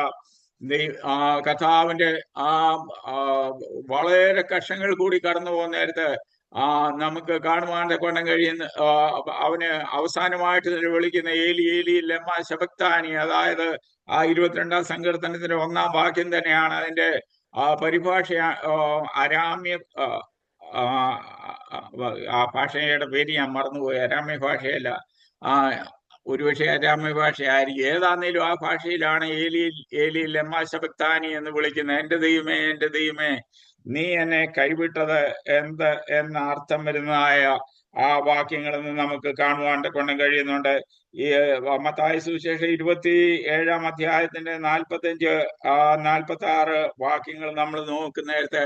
കർത്താവിന്റെ വളരെ കഷ്ടങ്ങൾ കൂടി കടന്നു പോകുന്ന നേരത്ത് നമുക്ക് കാണുവാൻ കൊണ്ടം കഴിയുന്ന അവന് അവസാനമായിട്ട് വിളിക്കുന്ന ഏലി ഏലി ലമ്മ ശബക്താനി, അതായത് 22-ാം സങ്കീർത്തനത്തിന്റെ 1-ാം വാക്യം തന്നെയാണ് അതിന്റെ പരിഭാഷ. അരാമ്യ ആ ഭാഷയുടെ പേര് ഞാൻ മറന്നുപോയി. അരാമ്യ ഭാഷയല്ല, ഒരുപക്ഷെ അരാമ്യ ഭാഷയായിരിക്കും. ഏതാന്നേലും ആ ഭാഷയിലാണ് ഏലി ലമ്മ ശബക്താനി എന്ന് വിളിക്കുന്നത്. എന്റെ ദൈവമേ നീ എന്നെ കൈവിട്ടത് എന്ത് എന്ന അർത്ഥം വരുന്നതായ ആ വാക്യങ്ങളിൽ നിന്ന് നമുക്ക് കാണുവാൻ കൊണ്ടം കഴിയുന്നുണ്ട്. ഈ മത്തായി സുവിശേഷം 27-ാം അധ്യായത്തിന്റെ 45-46 വാക്യങ്ങൾ നമ്മൾ നോക്കുന്ന നേരത്തെ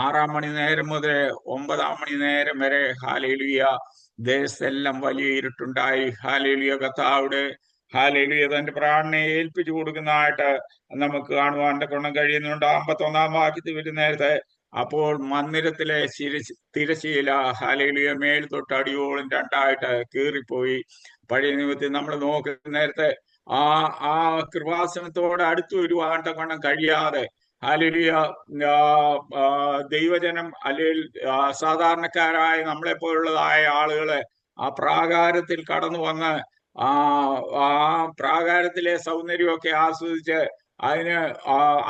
6-ാം മണി നേരം മുതൽ 9-ാം മണി നേരം വരെ ഹല്ലേലൂയ ദേശത്തെല്ലാം വലിയ ഇരുട്ടുണ്ടായി. ഹല്ലേലൂയ. കർത്താവിടെ ഹല്ലേലൂയ തന്റെ പ്രാണനെ ഏൽപ്പിച്ചു കൊടുക്കുന്നതായിട്ട് നമുക്ക് കാണുവാൻ കൊണ്ടം കഴിയുന്നുണ്ട്. 51-ാം വാക്യത്തിൽ വരുന്ന നേരത്തെ അപ്പോൾ മന്ദിരത്തിലെ തിരശീല ഹല്ലേലൂയ മേൽ തൊട്ട് അടിയോളം രണ്ടായിട്ട് കീറിപ്പോയി. പഴയ നിയമത്തിൽ നമ്മൾ നോക്കുന്ന നേരത്തെ ആ കൃപാസനത്തോട് അടുത്തു വരുവാൻ കൊണ്ടം കഴിയാതെ ഹല്ലേലൂയ ദൈവജനം അല്ലെങ്കിൽ സാധാരണക്കാരായ നമ്മളെ പോലുള്ളതായ ആളുകളെ ആ പ്രാകാരത്തിൽ കടന്നു വന്ന് ആ പ്രാകാരത്തിലെ സൗന്ദര്യമൊക്കെ ആസ്വദിച്ച് അതിന്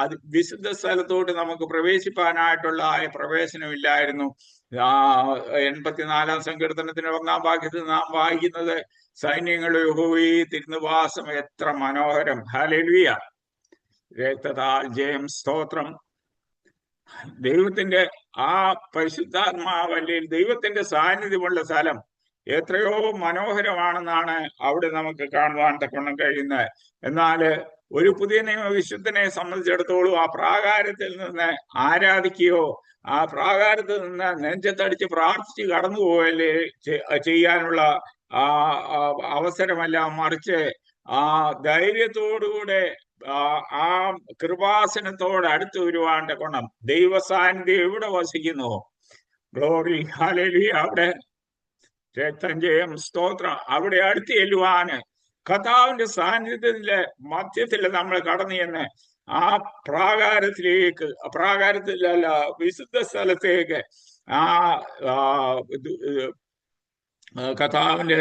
അത് വിശുദ്ധ സ്ഥലത്തോട്ട് നമുക്ക് പ്രവേശിപ്പാനായിട്ടുള്ള പ്രവേശനമില്ലായിരുന്നു. 84 സങ്കീർത്തനത്തിന് 1 വാക്യത്തിൽ നാം വായിക്കുന്നത്, സൈന്യങ്ങളുടെ യഹോവേ തിരുനിവാസം എത്ര മനോഹരം, ഹല്ലേലൂയ, രക്തത്താൽ ജയം, സ്തോത്രം. ദൈവത്തിന്റെ ആ പരിശുദ്ധാത്മാവ് അല്ലെങ്കിൽ ദൈവത്തിന്റെ സാന്നിധ്യമുള്ള സ്ഥലം എത്രയോ മനോഹരമാണെന്നാണ് അവിടെ നമുക്ക് കാണുവാൻ തക്കവണ്ണം കഴിയുന്നത്. എന്നാൽ ഒരു പുതിയ നിയമ വിശുദ്ധനെ സംബന്ധിച്ചിടത്തോളം ആ പ്രാകാരത്തിൽ നിന്ന് ആരാധിക്കുകയോ ആ പ്രാകാരത്തിൽ നിന്ന് നെഞ്ചത്തടിച്ച് പ്രാർത്ഥിച്ച് കടന്നു പോകല്ലേ ചെയ്യാനുള്ള അവസരമല്ല, മറിച്ച് ആ ധൈര്യത്തോടുകൂടെ ആ കൃപാസനത്തോട് അടുത്ത് വരുവാൻ തക്കവണ്ണം ദൈവ സാന്നിധ്യം എവിടെ വസിക്കുന്നു, ഗ്ലോറി, ഹല്ലേലൂയ, അവിടെ രക്തം, ജയം, സ്തോത്രം, അവിടെ അടുത്ത് ചെല്ലുവാന് കർത്താവിന്റെ സാന്നിധ്യത്തിലെ മധ്യത്തിൽ നമ്മൾ കടന്നു ചെന്ന് ആ പ്രാകാരത്തിലല്ല വിശുദ്ധ സ്ഥലത്തേക്ക് ആ കർത്താവിന്റെ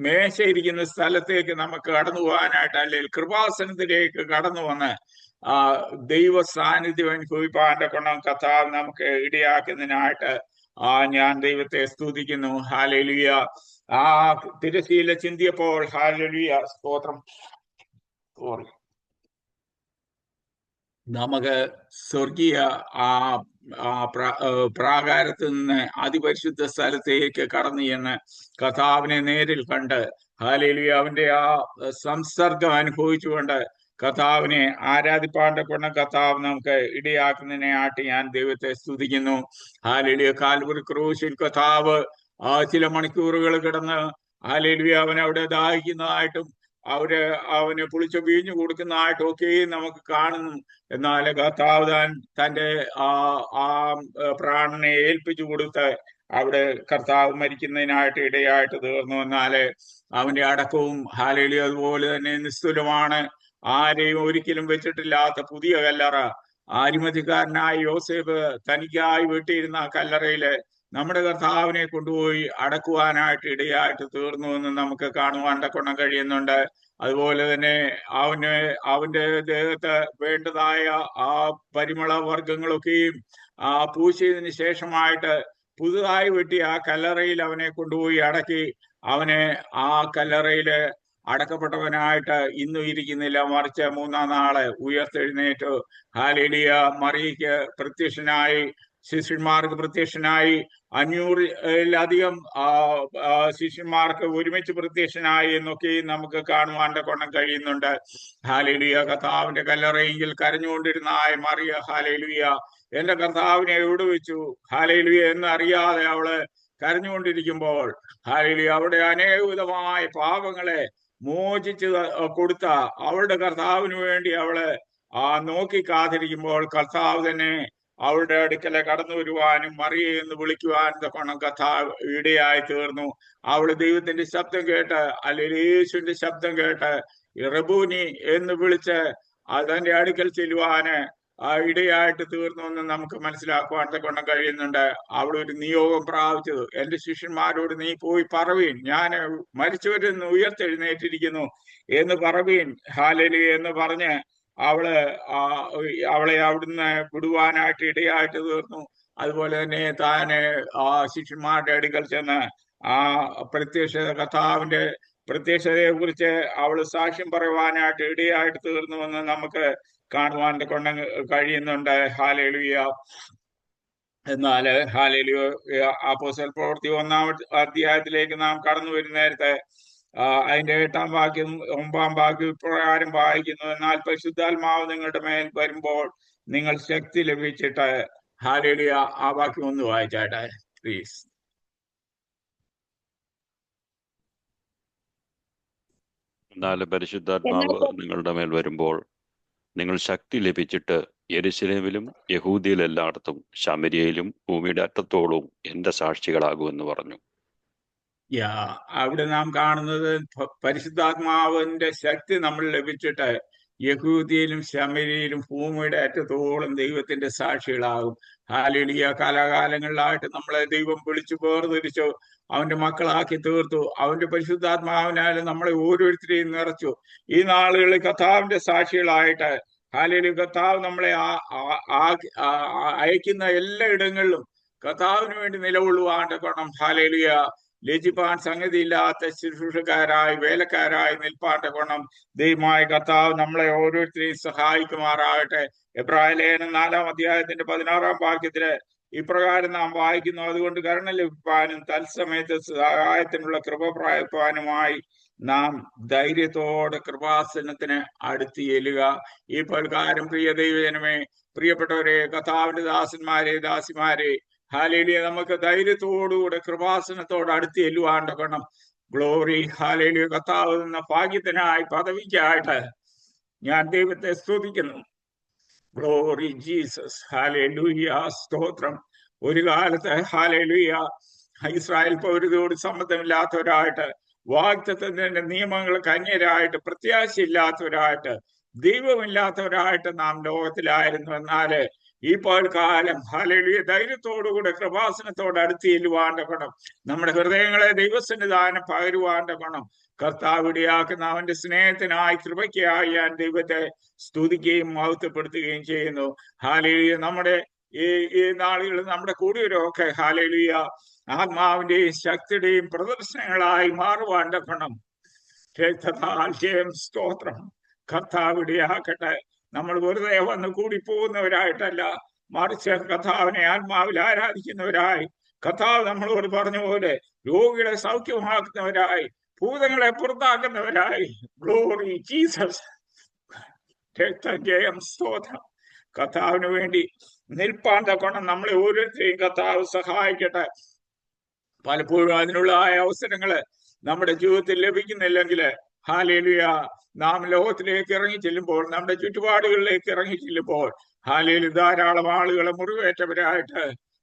മേശയിരിക്കുന്ന സ്ഥലത്തേക്ക് നമുക്ക് കടന്നു പോകാനായിട്ട്, അല്ലെങ്കിൽ കൃപാസനത്തിലേക്ക് കടന്നു വന്ന് ദൈവ സാന്നിധ്യം അനുഭവിപ്പാന്റെ ഗുണം കർത്താവ് നമുക്ക് ഇടയാക്കുന്നതിനായിട്ട് ഞാൻ ദൈവത്തെ സ്തുതിക്കുന്നു. ഹല്ലേലൂയ. ആ തിരശ്ശീല ചിന്തിയപ്പോൾ, ഹല്ലേലൂയ, സ്തോത്രം, നമുക്ക് സ്വർഗീയ പ്രാകാരത്തിൽ നിന്ന് അതിപരിശുദ്ധ സ്ഥലത്തേക്ക് കടന്നു ചെന്ന് കർത്താവിനെ നേരിൽ കണ്ട്, ഹല്ലേലൂയ, അവന്റെ ആ സംസർഗം അനുഭവിച്ചുകൊണ്ട് കർത്താവിനെ ആരാധിപ്പാന്റെ ഗുണം കർത്താവ് നമുക്ക് ഇടയാക്കുന്നതിനായിട്ട് ഞാൻ ദൈവത്തെ സ്തുതിക്കുന്നു. ഹല്ലേലൂയ. കാൽവരി ക്രൂശിൽ കർത്താവ് ചില മണിക്കൂറുകൾ കിടന്ന്, ഹല്ലേലൂയ, അവനവിടെ ദാഹിക്കുന്നതായിട്ടും അവന് പുളിച്ച വീഞ്ഞു കൊടുക്കുന്നതായിട്ടും ഒക്കെ നമുക്ക് കാണുന്നു. എന്നാൽ കർത്താവ് തന്റെ ആ പ്രാണനെ ഏൽപ്പിച്ചു കൊടുത്ത് അവിടെ കർത്താവ് മരിക്കുന്നതിനായിട്ട് ഇടയായിട്ട് തീർന്നു. എന്നാല് അവന്റെ അടക്കവും, ഹല്ലേലൂയ, അതുപോലെ തന്നെ നിസ്തുലമാണ്. ആരെയും ഒരിക്കലും വെച്ചിട്ടില്ലാത്ത പുതിയ കല്ലറ, അരിമതിക്കാരനായ യോസേഫ് തനിക്കായി വെട്ടിയിരുന്ന കല്ലറയില് നമ്മുടെ കർത്താവിനെ കൊണ്ടുപോയി അടക്കുവാനായിട്ട് ഇടയായിട്ട് തീർന്നു എന്ന് നമുക്ക് കാണുവാൻ തക്കവണ്ണം കഴിയുന്നുണ്ട്. അതുപോലെ തന്നെ അവന്റെ ദേഹത്ത് വേണ്ടതായ ആ പരിമള വർഗങ്ങളൊക്കെയും പൂശിയതിന് ശേഷമായിട്ട് പുതുതായി വെട്ടിയ ആ കല്ലറയിൽ അവനെ കൊണ്ടുപോയി അടക്കി, അവനെ ആ കല്ലറയില് അടക്കപ്പെട്ടവനായിട്ട് ഇന്നും ഇരിക്കുന്നില്ല, മറിച്ച് 3-ാം നാള് ഉയർത്തെഴുന്നേറ്റു. ഹല്ലേലൂയ. മറിയയ്ക്ക് പ്രത്യക്ഷനായി, ശിഷ്യന്മാർക്ക് പ്രത്യക്ഷനായി, 500-ലധികം ശിഷ്യന്മാർക്ക് ഒരുമിച്ച് പ്രത്യക്ഷനായി എന്നൊക്കെ നമുക്ക് കാണുവാൻ കൊണ്ടം കഴിയുന്നുണ്ട്. ഹല്ലേലൂയ. കർത്താവിന്റെ കല്ലറയെങ്കിൽ കരഞ്ഞുകൊണ്ടിരുന്ന മറിയ, ഹല്ലേലൂയ, എന്റെ കർത്താവിനെ എവിടെ വെച്ചു, ഹല്ലേലൂയ എന്ന് അറിയാതെ അവള് കരഞ്ഞുകൊണ്ടിരിക്കുമ്പോൾ, ഹല്ലേലൂയ, അവിടെ അനേകവിധമായ പാപങ്ങളെ മോചിച്ച് കൊടുത്ത അവളുടെ കർത്താവിന് വേണ്ടി അവള് നോക്കി കാത്തിരിക്കുമ്പോൾ കർത്താവ് തന്നെ അവളുടെ അടുക്കലെ കടന്നു വരുവാനും മറിയെ എന്ന് വിളിക്കുവാനും തക്കവണ്ണം കർത്താവ് ഇടയായി തീർന്നു. അവള് ദൈവത്തിന്റെ ശബ്ദം കേട്ട്, അല്ലെങ്കിൽ യേശുവിന്റെ ശബ്ദം കേട്ട് റബൂനി എന്ന് വിളിച്ച് അതിന്റെ അടുക്കൽ ചെല്ലുവാന് ഇടയായിട്ട് തീർന്നു എന്ന് നമുക്ക് മനസ്സിലാക്കുവാൻ തക്കവണ്ണം കഴിയുന്നുണ്ട്. അവളൊരു നിയോഗം പ്രാപിച്ചത്, എന്റെ ശിഷ്യന്മാരോട് നീ പോയി പറവീൻ, ഞാൻ മരിച്ചവരിൽ നിന്ന് ഉയർത്തെഴുന്നേറ്റിരിക്കുന്നു എന്ന് പറവീൻ, ഹല്ലേലൂയ എന്ന് പറഞ്ഞ് അവളെ അവിടുന്ന് വിടുവാനായിട്ട് ഇടയായിട്ട് തീർന്നു. അതുപോലെ തന്നെ താന് ശിഷ്യന്മാരുടെ അടുക്കൽ ചെന്ന് കർത്താവിന്റെ പ്രത്യക്ഷതയെ കുറിച്ച് അവള് സാക്ഷ്യം പറയുവാനായിട്ട് ഇടയായിട്ട് തീർന്നുവെന്ന് നമുക്ക് കാണുവാൻ കൊണ്ട് കഴിയുന്നുണ്ട്. ഹല്ലേലൂയ. എന്നാല് ഹല്ലേലൂയ, അപ്പോസ്തല പ്രവൃത്തി 1-ാം അധ്യായത്തിലേക്ക് നാം കടന്നു വരുന്ന നേരത്തെ അതിന്റെ 8-ാം വാക്യം 9-ാം വാക്യം ഇപ്രകാരം വായിക്കുന്നു, എന്നാൽ പരിശുദ്ധാത്മാവ് നിങ്ങളുടെ മേൽ വരുമ്പോൾ നിങ്ങൾ ശക്തി ലഭിച്ചിട്ട്, ഹല്ലേലൂയ, ആ വാക്യം ഒന്ന് വായിച്ചാട്ടെ പ്ലീസ്. എന്നാൽ പരിശുദ്ധാത്മാവ് നിങ്ങളുടെ മേൽ വരുമ്പോൾ നിങ്ങൾ ശക്തി ലഭിച്ചിട്ട് യെരുശലേമിലും യഹൂദിയിലെല്ലായിടത്തും ശമര്യയിലും ഭൂമിയുടെ അറ്റത്തോളവും എന്റെ സാക്ഷികളാകുമെന്ന് പറഞ്ഞു. അവിടെ നാം കാണുന്നത് പരിശുദ്ധാത്മാവിന്റെ ശക്തി നമ്മൾ ലഭിച്ചിട്ട് യഹൂദിയിലും ശമര്യയിലും ഭൂമിയുടെ അറ്റത്തോളം ദൈവത്തിന്റെ സാക്ഷികളാകും. ഹല്ലേലൂയ. കാലാകാലങ്ങളിലായിട്ട് നമ്മളെ ദൈവം വിളിച്ചു വേർതിരിച്ചു, അവന്റെ മക്കളാക്കി തീർത്തു. അവന്റെ പരിശുദ്ധാത്മാവിനാലും നമ്മളെ ഓരോരുത്തരെയും നിറച്ചു. ഈ നാളുകളിൽ കർത്താവിന്റെ സാക്ഷികളായിട്ട് ഹല്ലേലൂയ, കർത്താവ് നമ്മളെ അയക്കുന്ന എല്ലാ ഇടങ്ങളിലും കർത്താവിന് വേണ്ടി നിലകൊള്ളുവാണ്ട് വേണം. ഹല്ലേലൂയ. ലജ്ജിപ്പാൻ സംഗതിയില്ലാത്ത ശുശ്രൂഷക്കാരായി വേലക്കാരായി നിൽപ്പാണ്ട് വേണം. ദൈവമായ കർത്താവ് നമ്മളെ ഓരോരുത്തരെയും സഹായിക്കുമാറാകട്ടെ. എബ്രായ ലേഖനം 4-ാം അധ്യായത്തിന്റെ 16-ാം വാക്യത്തില് ഇപ്രകാരം നാം വായിക്കുന്നു: അതുകൊണ്ട് കരുണ ലഭിപ്പാനും തത്സമയത്ത് സഹായത്തിനുള്ള കൃപ പ്രാപിപ്പാനുമായി നാം ധൈര്യത്തോടെ കൃപാസനത്തിന് അടുത്ത് ചെല്ലുക. ഈ പ്രകാരം പ്രിയ ദൈവജനമേ, പ്രിയപ്പെട്ടവരെ, കർത്താവിന്റെ ദാസന്മാരെ, ദാസിമാരെ, ഹല്ലേലൂയ, നമുക്ക് ധൈര്യത്തോടുകൂടെ കൃപാസനത്തോട് അടുത്ത് ചെല്ലുവാണ്ട് വേണം. ഗ്ലോറി. ഹല്ലേലൂയ. കർത്താവ് എന്ന ഭാഗ്യത്തിനായി, പദവിക്കായിട്ട് ഞാൻ ദൈവത്തെ സ്തുതിക്കുന്നു. Glory Jesus. ഹല്ലേലൂയ. സ്തോത്രം. ഒരു കാലത്ത് ഹല്ലേലൂയ ഇസ്രായേൽ പൗരതയോട് സമ്മതമില്ലാത്തവരായിട്ട്, വാഗ്ദത്തത്തിന്റെ നിയമങ്ങൾക്ക് അന്യരായിട്ട്, പ്രത്യാശയില്ലാത്തവരായിട്ട്, ദൈവമില്ലാത്തവരായിട്ട് നാം ലോകത്തിലായിരുന്നു. എന്നാല് ഇപ്പോൾ കാലം ഹല്ലേലൂയ ധൈര്യത്തോടുകൂടെ കൃപാസനത്തോട് അടുത്ത് ചെല്ലുവാണ്ട് വേണം. നമ്മുടെ ഹൃദയങ്ങളെ ദൈവസന്നിധാനം പകരുവാണ്ട് വേണം. കർത്താവ് ഇടയാക്കുന്ന അവന്റെ സ്നേഹത്തിനായി, കൃപയ്ക്കായി ഞാൻ ദൈവത്തെ സ്തുതിക്കുകയും മഹത്വപ്പെടുത്തുകയും ചെയ്യുന്നു. ഹല്ലേലൂയ. നമ്മുടെ ഈ നാളുകളിൽ നമ്മുടെ കൂടിയവരൊക്കെ ഹല്ലേലൂയ ആത്മാവിന്റെയും ശക്തിയുടെയും പ്രദർശനങ്ങളായി മാറുവാണ്ട് വേണം. സ്തോത്രം. കർത്താവ് ഇടയാക്കട്ടെ. നമ്മൾ വെറുതെ വന്ന് കൂടി പോകുന്നവരായിട്ടല്ല, മറിച്ച് കർത്താവിനെ ആത്മാവിൽ ആരാധിക്കുന്നവരായി, കർത്താവ് നമ്മളോട് പറഞ്ഞ പോലെ രോഗികളെ സൗഖ്യമാക്കുന്നവരായി, ഭൂതങ്ങളെ പുറത്താക്കുന്നവരായി. Glory Jesus. ജയം. സ്തോത്രം. കർത്താവിന് വേണ്ടി നിൽപ്പാൻ തക്കോണം നമ്മളെ ഓരോരുത്തരെയും കർത്താവ് സഹായിക്കട്ടെ. പലപ്പോഴും അതിനുള്ള അവസരങ്ങള് നമ്മുടെ ജീവിതത്തിൽ ലഭിക്കുന്നില്ലെങ്കിൽ ഹല്ലേലൂയ നാം ലോകത്തിലേക്ക് ഇറങ്ങി ചെല്ലുമ്പോൾ, നമ്മുടെ ചുറ്റുപാടുകളിലേക്ക് ഇറങ്ങി ചെല്ലുമ്പോൾ ഹല്ലേലൂയ ധാരാളം ആളുകളെ മുറിവേറ്റവരായിട്ട്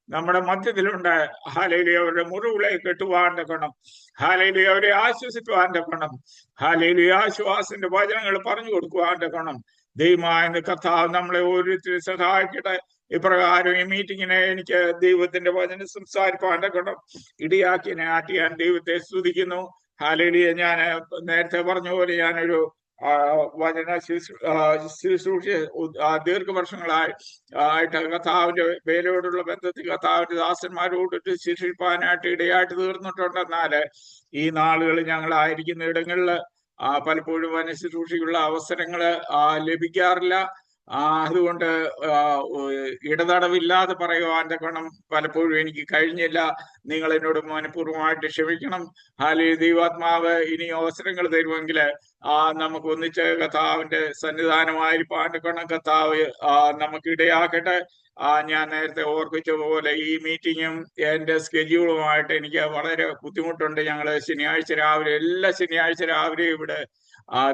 നമ്മുടെ മധ്യത്തിലുണ്ട്. ഹല്ലേലൂയ അവരുടെ മുറിവുകളെ കെട്ടുവാൻ തക്കണം. ഹല്ലേലൂയ അവരെ ആശ്വസിക്കുവാൻ തക്കണം. ഹല്ലേലൂയ ആശ്വാസത്തിന്റെ വചനങ്ങൾ പറഞ്ഞു കൊടുക്കുവാൻ തക്കണം. ദൈവമായ കർത്താവ് നമ്മളെ ഓരോരുത്തരും സഹായിക്കട്ടെ. ഇപ്രകാരം ഈ മീറ്റിങ്ങിനെ എനിക്ക് ദൈവത്തിന്റെ വചനം സംസാരിപ്പാൻ തക്കണം ഇടയാക്കിനെ ആട്ടി ഞാൻ ദൈവത്തെ സ്തുതിക്കുന്നു. ഹല്ലേലൂയ. ഞാൻ നേരത്തെ പറഞ്ഞ പോലെ ഞാനൊരു വചന ശുശ്രൂഷ ദീർഘവർഷങ്ങളായി ആയിട്ട് കർത്താവിന്റെ വേലയോടുള്ള ബന്ധത്തിൽ കർത്താവിന്റെ ദാസന്മാരോട് ശുശ്രൂഷിപ്പാനായിട്ട് ഇടയായിട്ട് തീർന്നിട്ടുണ്ടെന്നാല് ഈ നാളുകൾ ഞങ്ങളായിരിക്കുന്ന ഇടങ്ങളിൽ പലപ്പോഴും വന ശുശ്രൂഷയ്ക്കുള്ള അവസരങ്ങള് ലഭിക്കാറില്ല. അതുകൊണ്ട് ഇടതടവില്ലാതെ പറയുവാൻ തക്കണം പലപ്പോഴും എനിക്ക് കഴിഞ്ഞില്ല. നിങ്ങൾ എന്നോട് മനഃപൂർവ്വമായിട്ട് ക്ഷമിക്കണം. ഹല്ലേലൂയ. ദൈവാത്മാവ് ഇനി അവസരങ്ങൾ തരുമെങ്കിൽ നമുക്ക് ഒന്നിച്ച് കർത്താവിന്റെ സന്നിധാനമായിരിക്കാൻ തക്കണം. കർത്താവ് നമുക്ക് ഇടയാക്കട്ടെ. ഞാൻ നേരത്തെ ഓർപ്പിച്ച പോലെ ഈ മീറ്റിങ്ങും എന്റെ സ്കെഡ്യൂളുമായിട്ട് എനിക്ക് വളരെ ബുദ്ധിമുട്ടുണ്ട്. ഞങ്ങള് എല്ലാ ശനിയാഴ്ച രാവിലെ ഇവിടെ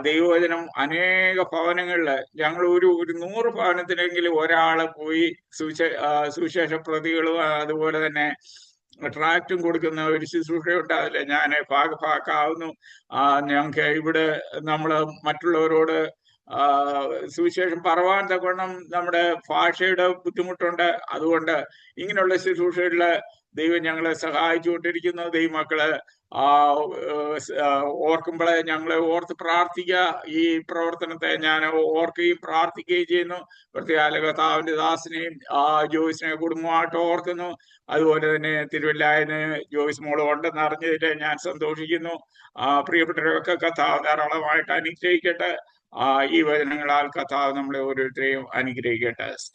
ദൈവവചനം അനേക ഭവനങ്ങളില് ഞങ്ങൾ ഒരു 100 ഭവനത്തിലെങ്കിലും ഒരാള് പോയി സുവിശേഷ പ്രതികളും അതുപോലെ തന്നെ ട്രാക്റ്റും കൊടുക്കുന്ന ഒരു ശുശ്രൂഷയുണ്ട്. അതിൽ ഞാൻ ഭാഗമാവുന്നു. ഞങ്ങൾക്ക് ഇവിടെ നമ്മള് മറ്റുള്ളവരോട് സുവിശേഷം പറവാൻ തക്കണം നമ്മുടെ ഭാഷയുടെ ബുദ്ധിമുട്ടുണ്ട്. അതുകൊണ്ട് ഇങ്ങനെയുള്ള ശുശ്രൂഷകളില് ദൈവം ഞങ്ങളെ സഹായിച്ചുകൊണ്ടിരിക്കുന്നു. ദൈവമക്കള് ഓർക്കുമ്പോഴേ ഞങ്ങളെ ഓർത്ത് പ്രാർത്ഥിക്കുക. ഈ പ്രവർത്തനത്തെ ഞാൻ ഓർക്കുകയും പ്രാർത്ഥിക്കുകയും ചെയ്യുന്നു. പ്രത്യേക കർത്താവിന്റെ ദാസനെയും ജോയ്സിനെ കുടുംബമായിട്ട് ഓർക്കുന്നു. അതുപോലെ തന്നെ തിരുവല്ലായിന് ജോയ്സ് മോള് ഉണ്ടെന്ന് അറിഞ്ഞതിൽ ഞാൻ സന്തോഷിക്കുന്നു. പ്രിയപ്പെട്ടവരൊക്കെ കർത്താവ് ധാരാളമായിട്ട് അനുഗ്രഹിക്കട്ടെ. ഈ വചനങ്ങളാൽ കർത്താവ് നമ്മളെ ഓരോരുത്തരെയും അനുഗ്രഹിക്കട്ടെ.